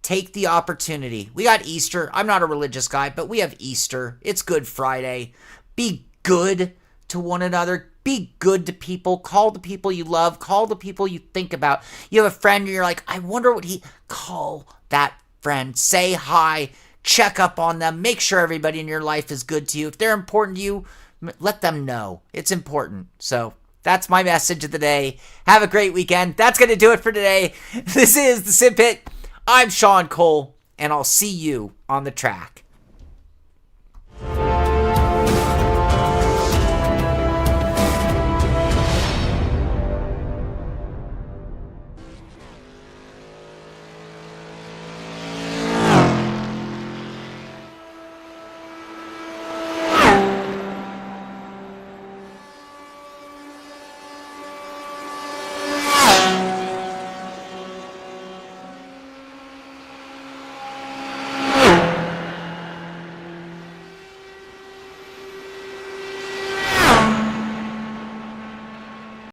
take the opportunity. We got Easter. I'm not a religious guy, but we have Easter. It's Good Friday. Be good to one another. Be good to people. Call the people you love. Call the people you think about. You have a friend and you're like, I wonder what he... Call that friend. Say hi. Check up on them. Make sure everybody in your life is good to you. If they're important to you, let them know. It's important. So that's my message of the day. Have a great weekend. That's going to do it for today. This is the Simpit. I'm Sean Cole, and I'll see you on the track.